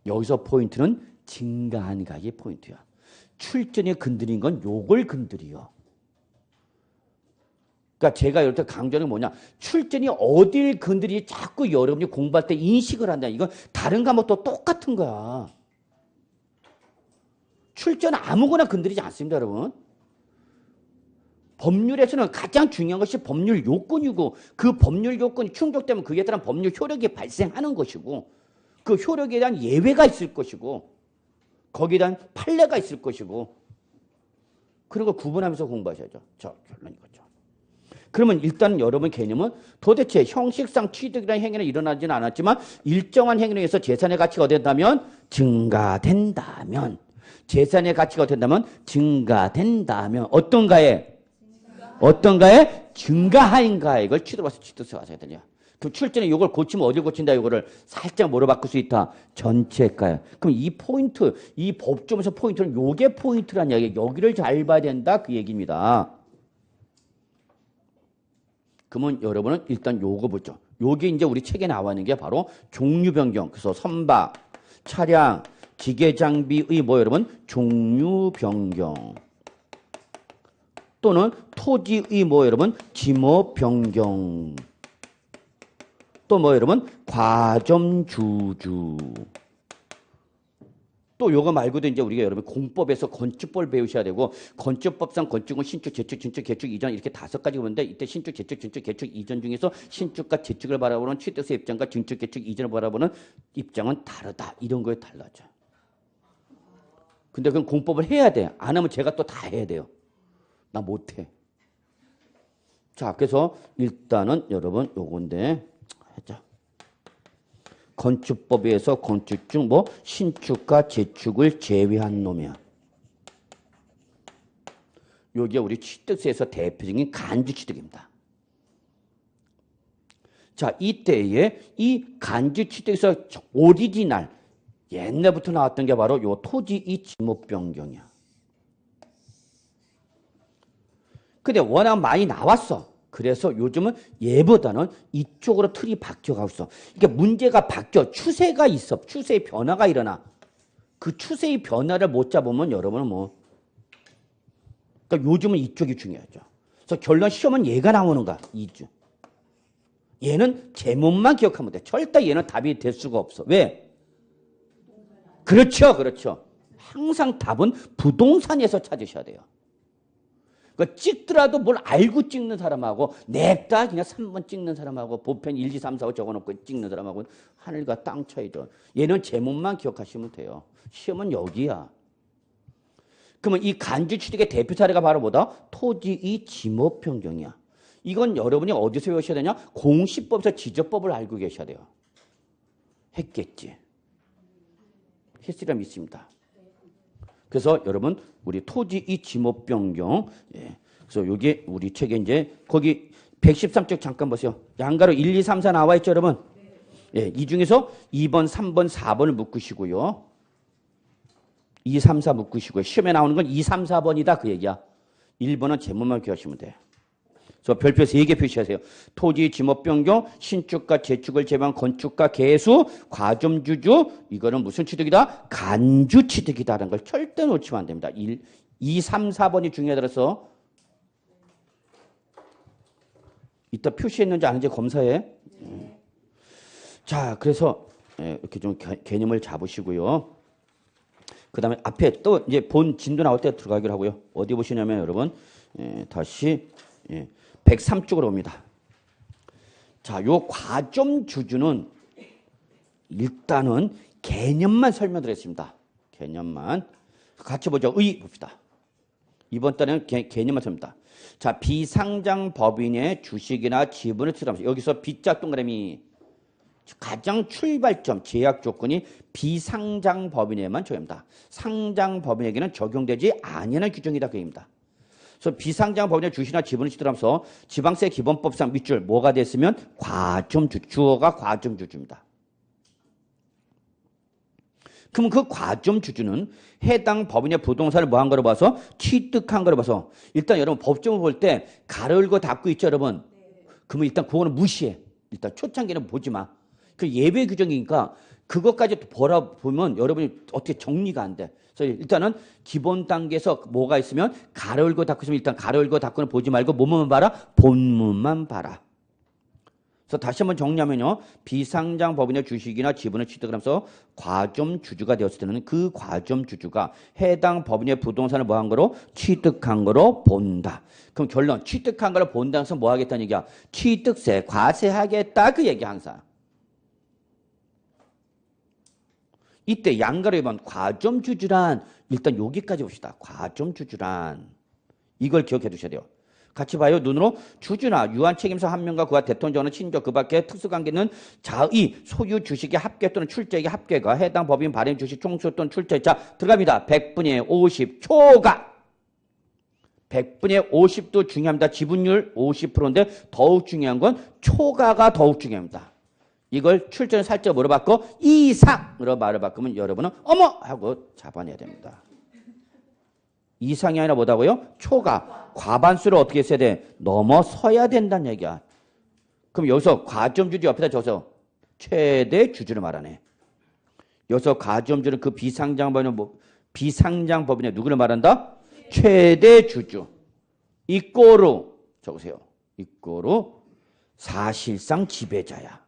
여기서 포인트는 증가한 가액이 포인트야. 출전이 건드린 건 요걸 건드려. 그러니까 제가 이럴 때 강조하는 게 뭐냐. 출전이 어딜 건드리지 자꾸 여러분이 공부할 때 인식을 한다. 이건 다른 과목도 똑같은 거야. 출전은 아무거나 건드리지 않습니다, 여러분. 법률에서는 가장 중요한 것이 법률 요건이고 그 법률 요건이 충족되면 그에 따른 법률 효력이 발생하는 것이고 그 효력에 대한 예외가 있을 것이고 거기에 대한 판례가 있을 것이고 그런 걸 구분하면서 공부하셔야죠. 저 결론 이거죠. 그러면 일단 여러분 개념은 도대체 형식상 취득이라는 행위는 일어나지는 않았지만 일정한 행위에 의해서 재산의 가치가 어땠다면 증가된다면 재산의 가치가 어땠다면 증가된다면 어떤가에 증가한 가액을 취득해서 취득세 과세가 되냐. 그럼 출제는 이걸 고치면 어디 고친다 이거를 살짝 뭐로 바꿀 수 있다. 전체가액. 그럼 이 포인트 이 법조문서 포인트는 요게 포인트란 이야기예요. 여기를 잘 봐야 된다 그 얘기입니다. 그러면 여러분은 일단 요거 보죠. 요게 이제 우리 책에 나와 있는 게 바로 종류 변경. 그래서 선박, 차량, 기계 장비의 뭐 여러분 종류 변경. 또는 토지의 뭐 여러분 지목 변경. 또 뭐 여러분 과점 주주. 또 요거 말고도 이제 우리가 여러분 공법에서 건축법을 배우셔야 되고 건축법상 건축은 신축, 재축, 증축, 개축, 이전 이렇게 5가지 보는데 이때 신축, 재축, 증축, 개축, 이전 중에서 신축과 재축을 바라보는 취득세 입장과 증축, 개축, 이전을 바라보는 입장은 다르다. 이런 거에 달라져. 근데 그건 공법을 해야 돼. 안 하면 제가 또 다 해야 돼요. 나 못해. 자, 그래서 일단은 여러분 요건데, 자, 건축법에서 건축 중 뭐 신축과 재축을 제외한 놈이야. 여기가 우리 취득세에서 대표적인 간주 취득입니다. 자, 이때에 이 간주 취득에서 오리지널 옛날부터 나왔던 게 바로 요 토지 이 지목 변경이야. 근데 워낙 많이 나왔어. 그래서 요즘은 얘보다는 이쪽으로 틀이 바뀌어가고 있어. 그러니까 문제가 바뀌어. 추세가 있어. 추세의 변화가 일어나. 그 추세의 변화를 못 잡으면 여러분은 뭐. 그러니까 요즘은 이쪽이 중요하죠. 그래서 결론 시험은 얘가 나오는가? 2주. 얘는 제목만 기억하면 돼. 절대 얘는 답이 될 수가 없어. 왜? 그렇죠. 그렇죠. 항상 답은 부동산에서 찾으셔야 돼요. 그러니까 찍더라도 뭘 알고 찍는 사람하고 냅다 그냥 3번 찍는 사람하고 보편 1, 2, 3, 4, 5 적어놓고 찍는 사람하고 하늘과 땅 차이죠. 얘는 제목만 기억하시면 돼요. 시험은 여기야. 그러면 이 간주 취득의 대표 사례가 바로 뭐다? 토지 이 지목 변경이야. 이건 여러분이 어디서 외우셔야 되냐? 공시법에서 지적법을 알고 계셔야 돼요. 했겠지. 했으리라 믿습니다. 그래서 여러분 우리 토지 이 지목 변경, 예. 그래서 여기 우리 책에 이제 거기 113쪽 잠깐 보세요. 양가로 1, 2, 3, 4 나와 있죠, 여러분? 예, 이 중에서 2번, 3번, 4번을 묶으시고요. 2, 3, 4 묶으시고요. 시험에 나오는 건 2, 3, 4번이다 그 얘기야. 1번은 제목만 기억하시면 돼. 그래서 별표 3개 표시하세요. 토지 지목 변경, 신축과 재축을 제외한 건축과 개수, 과점주주, 이거는 무슨 취득이다? 간주 취득이다라는 걸 절대 놓치면 안 됩니다. 2, 3, 4번이 중요하더라서 이따 표시했는지 아닌지 검사해. 자, 그래서 이렇게 좀 개념을 잡으시고요. 그 다음에 앞에 또 이제 본 진도 나올 때 들어가기로 하고요. 어디 보시냐면 여러분, 다시 103쪽으로 옵니다. 자, 요 과점 주주는 일단은 개념만 설명드렸습니다. 개념만. 같이 보죠. 의 봅시다. 이번 달에는 개념만 설명입니다. 자, 비상장 법인의 주식이나 지분을 투자하면서 여기서 B자 동그라미 가장 출발점 제약 조건이 비상장 법인에만 적용합니다. 상장 법인에게는 적용되지 아니하는 규정이다 그 얘기입니다. 그래서 비상장 법인의 주식이나 지분을 취득하면서 지방세 기본법상 밑줄 뭐가 됐으면 과점주, 주어가 과점주주입니다. 그럼 그 과점주주는 해당 법인의 부동산을 뭐 한 거로 봐서 취득한 거로 봐서 일단 여러분 법정을 볼 때 가로 열고 닫고 있죠 여러분. 그러면 일단 그거는 무시해. 일단 초창기는 보지 마. 그 예외 규정이니까 그것까지 보면 여러분이 어떻게 정리가 안 돼. 그래서 일단은 기본 단계에서 뭐가 있으면 가로 열고 닫고 있으면 일단 가로 열고 닫고는 보지 말고 뭐만 봐라? 본문만 봐라. 그래서 다시 한번 정리하면요. 비상장 법인의 주식이나 지분을 취득을 하면서 과점주주가 되었을 때는 그 과점주주가 해당 법인의 부동산을 뭐 한 거로? 취득한 거로 본다. 그럼 결론 취득한 거로 본다는 것은 뭐 하겠다는 얘기야? 취득세 과세하겠다 그 얘기 항상. 이때 양가로 보면 과점주주란 일단 여기까지 봅시다. 과점주주란 이걸 기억해 두셔야 돼요. 같이 봐요. 눈으로 주주나 유한 책임자 한 명과 그와 대통령은 친족 그 밖에 특수관계는 자의 소유 주식의 합계 또는 출자액의 합계가 해당 법인 발행 주식 총수 또는 출자액. 자 들어갑니다. 100분의 50 초과 100분의 50도 중요합니다. 지분율 50%인데 더욱 중요한 건 초과가 더욱 중요합니다. 이걸 출전을 살짝 뭐로 바꿔? 이상으로 말을 바꾸면 여러분은 어머! 하고 잡아내야 됩니다. 이상이 아니라 뭐다고요? 초과. 과반수를 어떻게 써야 돼? 넘어서야 된다는 얘기야. 그럼 여기서 과점주주 옆에다 줘서 최대 주주를 말하네. 여기서 과점주는 그 비상장 법인의 누구를 말한다? 최대 주주. 이꼬로 적으세요. 이꼬로 사실상 지배자야.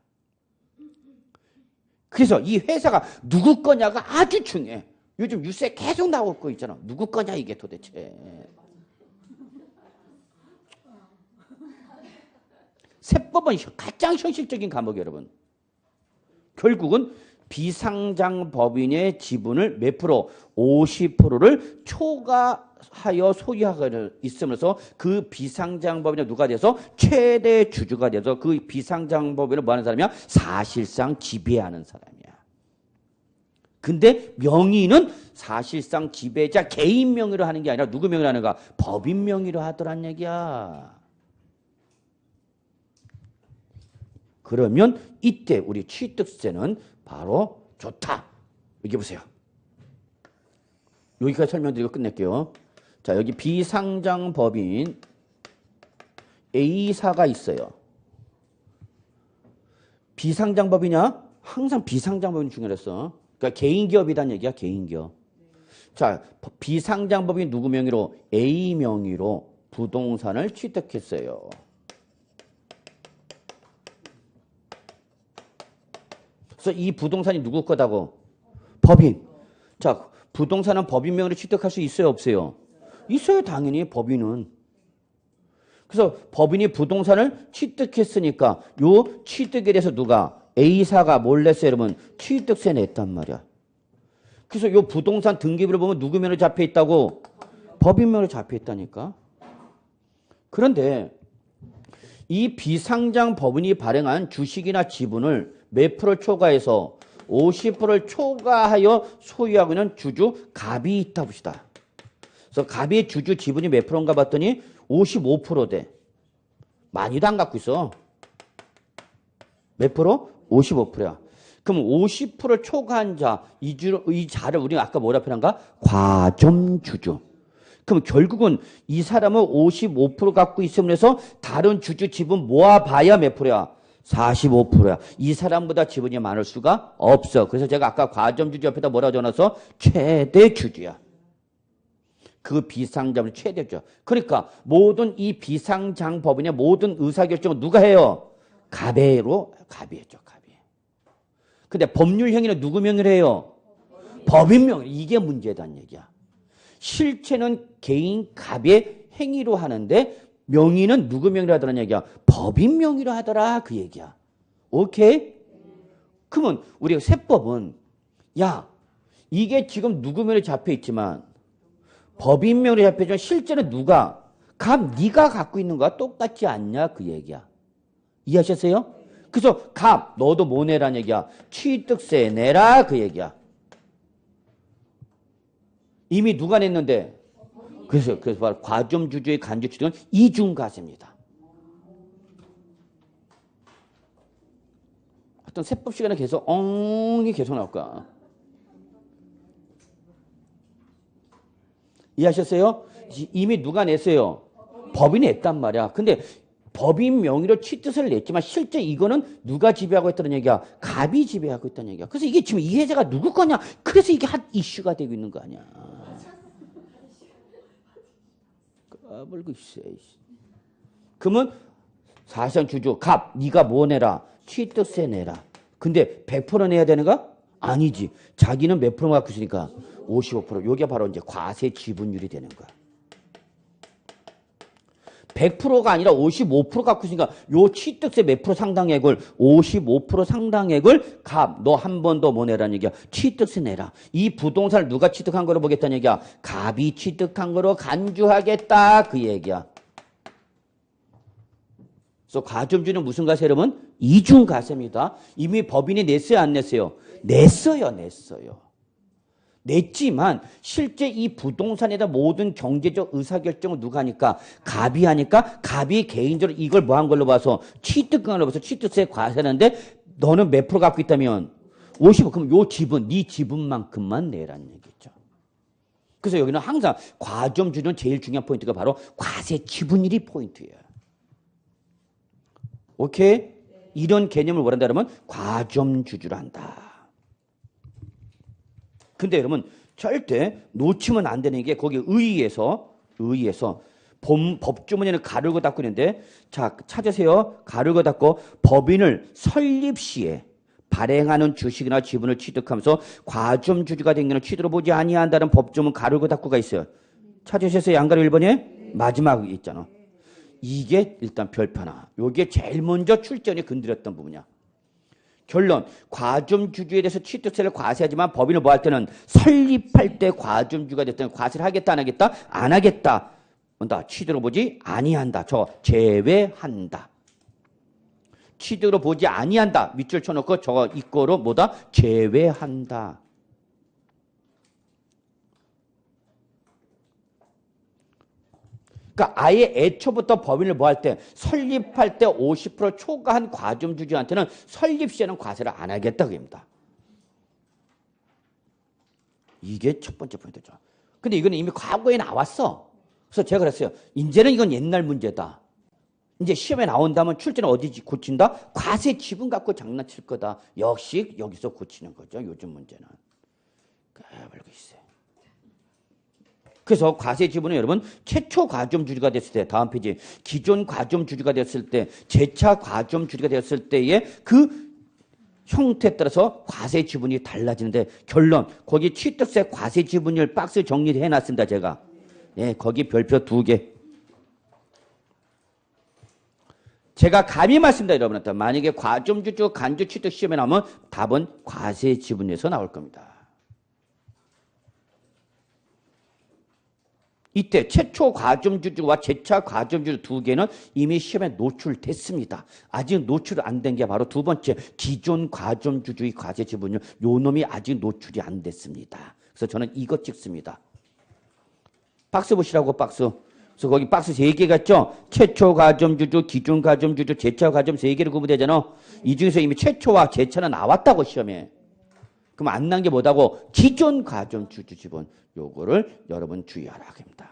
그래서 이 회사가 누구 거냐가 아주 중요해. 요즘 뉴스에 계속 나오고 있잖아. 누구 거냐 이게 도대체. 세법은 가장 현실적인 과목이에요 여러분. 결국은 비상장 법인의 지분을 몇 프로? 50%를 초과하여 소유하고 있으면서 그 비상장 법인이 누가 돼서 최대 주주가 돼서 그 비상장 법인을 뭐 하는 사람이야? 사실상 지배하는 사람이야. 근데 명의는 사실상 지배자 개인 명의로 하는 게 아니라 누구 명의로 하는가? 법인 명의로 하더란 얘기야. 그러면 이때 우리 취득세는 바로 좋다. 여기 보세요. 여기까지 설명드리고 끝낼게요. 자, 여기 비상장 법인 A사가 있어요. 비상장 법이냐? 항상 비상장 법인이 중요했어. 그러니까 개인기업이란 얘기야, 개인기업. 자, 비상장 법인 누구 명의로? A 명의로 부동산을 취득했어요. 그래서 이 부동산이 누구 거다고? 법인. 자, 부동산은 법인 명의로 취득할 수 있어요, 없어요? 있어요, 당연히 법인은. 그래서 법인이 부동산을 취득했으니까 요 취득에 대해서 누가? A사가 뭘 냈어요, 여러분? 취득세 냈단 말이야. 그래서 요 부동산 등기부를 보면 누구 명의로 잡혀 있다고? 법인 명의로 잡혀 있다니까. 그런데 이 비상장 법인이 발행한 주식이나 지분을 몇 프로 초과해서 50%를 초과하여 소유하고 있는 주주 갑이 있다 봅시다. 그래서 갑의 주주 지분이 몇 프로인가 봤더니 55% 돼. 많이도 안 갖고 있어. 몇 프로? 55%야. 그럼 50% 초과한 자, 이 자를 우리가 아까 뭐라 표현한가? 과점주주. 그럼 결국은 이 사람은 55% 갖고 있음으로 해서 다른 주주 지분 모아봐야 몇 프로야? 45%야. 이 사람보다 지분이 많을 수가 없어. 그래서 제가 아까 과점주주 옆에다 뭐라고 적어놨어? 최대 주주야. 그 비상장은 최대죠. 그러니까 모든 이 비상장 법인의 모든 의사결정은 누가 해요? 갑이 했죠. 갑이. 근데 법률 행위는 누구 명의로 해요? 법인 명의. 이게 문제다는 얘기야. 실체는 개인 갑의 행위로 하는데 명의는 누구 명의로 하더라는 얘기야? 법인 명의로 하더라 그 얘기야. 오케이? 그러면 우리가 세법은 야 이게 지금 누구 명의로 잡혀 있지만 법인 명의로 잡혀 있지만 실제는 누가? 갑 네가 갖고 있는 거와 똑같지 않냐 그 얘기야. 이해하셨어요? 그래서 갑 너도 뭐 내라는 얘기야? 취득세 내라 그 얘기야. 이미 누가 냈는데? 그래서 바로 과점주주의 간접취득은 이중과세입니다. 어떤 세법 시간에 계속 엉이 계속 나올 거야. 이해하셨어요? 이미 누가 냈어요? 법인이 냈단 말이야. 근데 법인 명의로 취득세를 냈지만 실제 이거는 누가 지배하고 있다는 얘기야? 갑이 지배하고 있다는 얘기야. 그래서 이게 지금 이 회사가 누구 거냐? 그래서 이게 핫 이슈가 되고 있는 거 아니야. 까불고 있어. 그러면 사실상 주주 갑 네가 뭐 내라? 취득세 내라. 근데 100% 내야 되는가? 아니지. 자기는 몇 프로 갖고 있으니까 55%. 요게 바로 이제 과세 지분율이 되는 거야. 100%가 아니라 55% 갖고 있으니까 요 취득세 몇 프로 상당액을 55% 상당액을 갑 너 한 번 더 뭐 내라는 얘기야. 취득세 내라. 이 부동산을 누가 취득한 거로 보겠다는 얘기야. 갑이 취득한 거로 간주하겠다 그 얘기야. 그래서 과점주는 무슨 과세 여러분? 이중과세입니다. 이미 법인이 냈어요 안 냈어요? 냈어요. 냈지만 실제 이 부동산에 대한 모든 경제적 의사결정을 누가 하니까? 갑이 하니까 갑이 개인적으로 이걸 뭐 한 걸로 봐서 취득한 걸로 봐서 취득세 과세하는데 너는 몇 프로 갖고 있다면? 50%. 그럼 요 지분, 네 지분만큼만 내라는 얘기죠. 그래서 여기는 항상 과점주는 제일 중요한 포인트가 바로 과세 지분율이 포인트예요. 오케이? 이런 개념을 뭐란다 그러면 과점주주를 한다. 근데 여러분 절대 놓치면 안 되는 게 거기 의의에서 법조문에는 가르고 닫고 있는데 자 찾으세요. 가르고 닫고 법인을 설립 시에 발행하는 주식이나 지분을 취득하면서 과점주주가 된 경우는 취득으로 보지 아니한다는 법조문 가르고 닫고가 있어요. 찾으셨어요? 양가로 1번에? 마지막에 있잖아. 이게 일단 별표나. 요게 제일 먼저 출전이 건드렸던 부분이야. 결론. 과점주주에 대해서 취득세를 과세하지만 법인을 뭐 할 때는 설립할 때 과점주가 됐든 과세를 하겠다 안 하겠다? 안 하겠다. 뭔다. 취득으로 보지 아니한다. 저 제외한다. 취득으로 보지 아니한다. 밑줄 쳐놓고 저거 이거로 뭐다? 제외한다. 그러니까 아예 애초부터 법인을 뭐 할 때 설립할 때 50% 초과한 과점주주한테는 설립시에는 과세를 안 하겠다 그겁니다. 이게 첫 번째 포인트죠. 근데 이거는 이미 과거에 나왔어. 그래서 제가 그랬어요. 이제는 이건 옛날 문제다. 이제 시험에 나온다면 출제는 어디 고친다? 과세 지분 갖고 장난칠 거다. 역시 여기서 고치는 거죠. 요즘 문제는. 까불고 있어요. 그래서 과세 지분은 여러분 최초 과점주주가 됐을 때 다음 페이지 기존 과점주주가 됐을 때 재차 과점주주가 됐을 때의 그 형태에 따라서 과세 지분이 달라지는데 결론 거기 취득세 과세 지분율 박스 정리를 해놨습니다. 제가 예, 거기 별표 2개 제가 감히 말씀드립니다. 여러분한테 만약에 과점주주 간주 취득 시험에 나오면 답은 과세 지분에서 나올 겁니다. 이때 최초 과점주주와 재차 과점주주 2개는 이미 시험에 노출됐습니다. 아직 노출 안 된 게 바로 두 번째 기존 과점주주의 과세 지분율 요 놈이 아직 노출이 안 됐습니다. 그래서 저는 이거 찍습니다. 박스 보시라고 박스. 그래서 거기 박스 3개가 있죠. 최초 과점주주, 기존 과점주주, 재차 과점 3개를 구분되잖아. 이 중에서 이미 최초와 재차는 나왔다고 시험에. 그럼 안 난 게 뭐다고? 기존 과점주주 지분. 요거를 여러분 주의하라 합니다.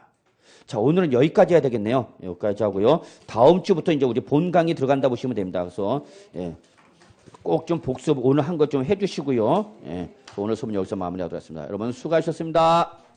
자, 오늘은 여기까지 해야 되겠네요. 여기까지 하고요. 다음 주부터 이제 우리 본 강의 들어간다 보시면 됩니다. 그래서 예, 꼭 좀 복습 오늘 한 것 좀 해주시고요. 예, 오늘 수업 여기서 마무리하도록 하겠습니다. 여러분 수고하셨습니다.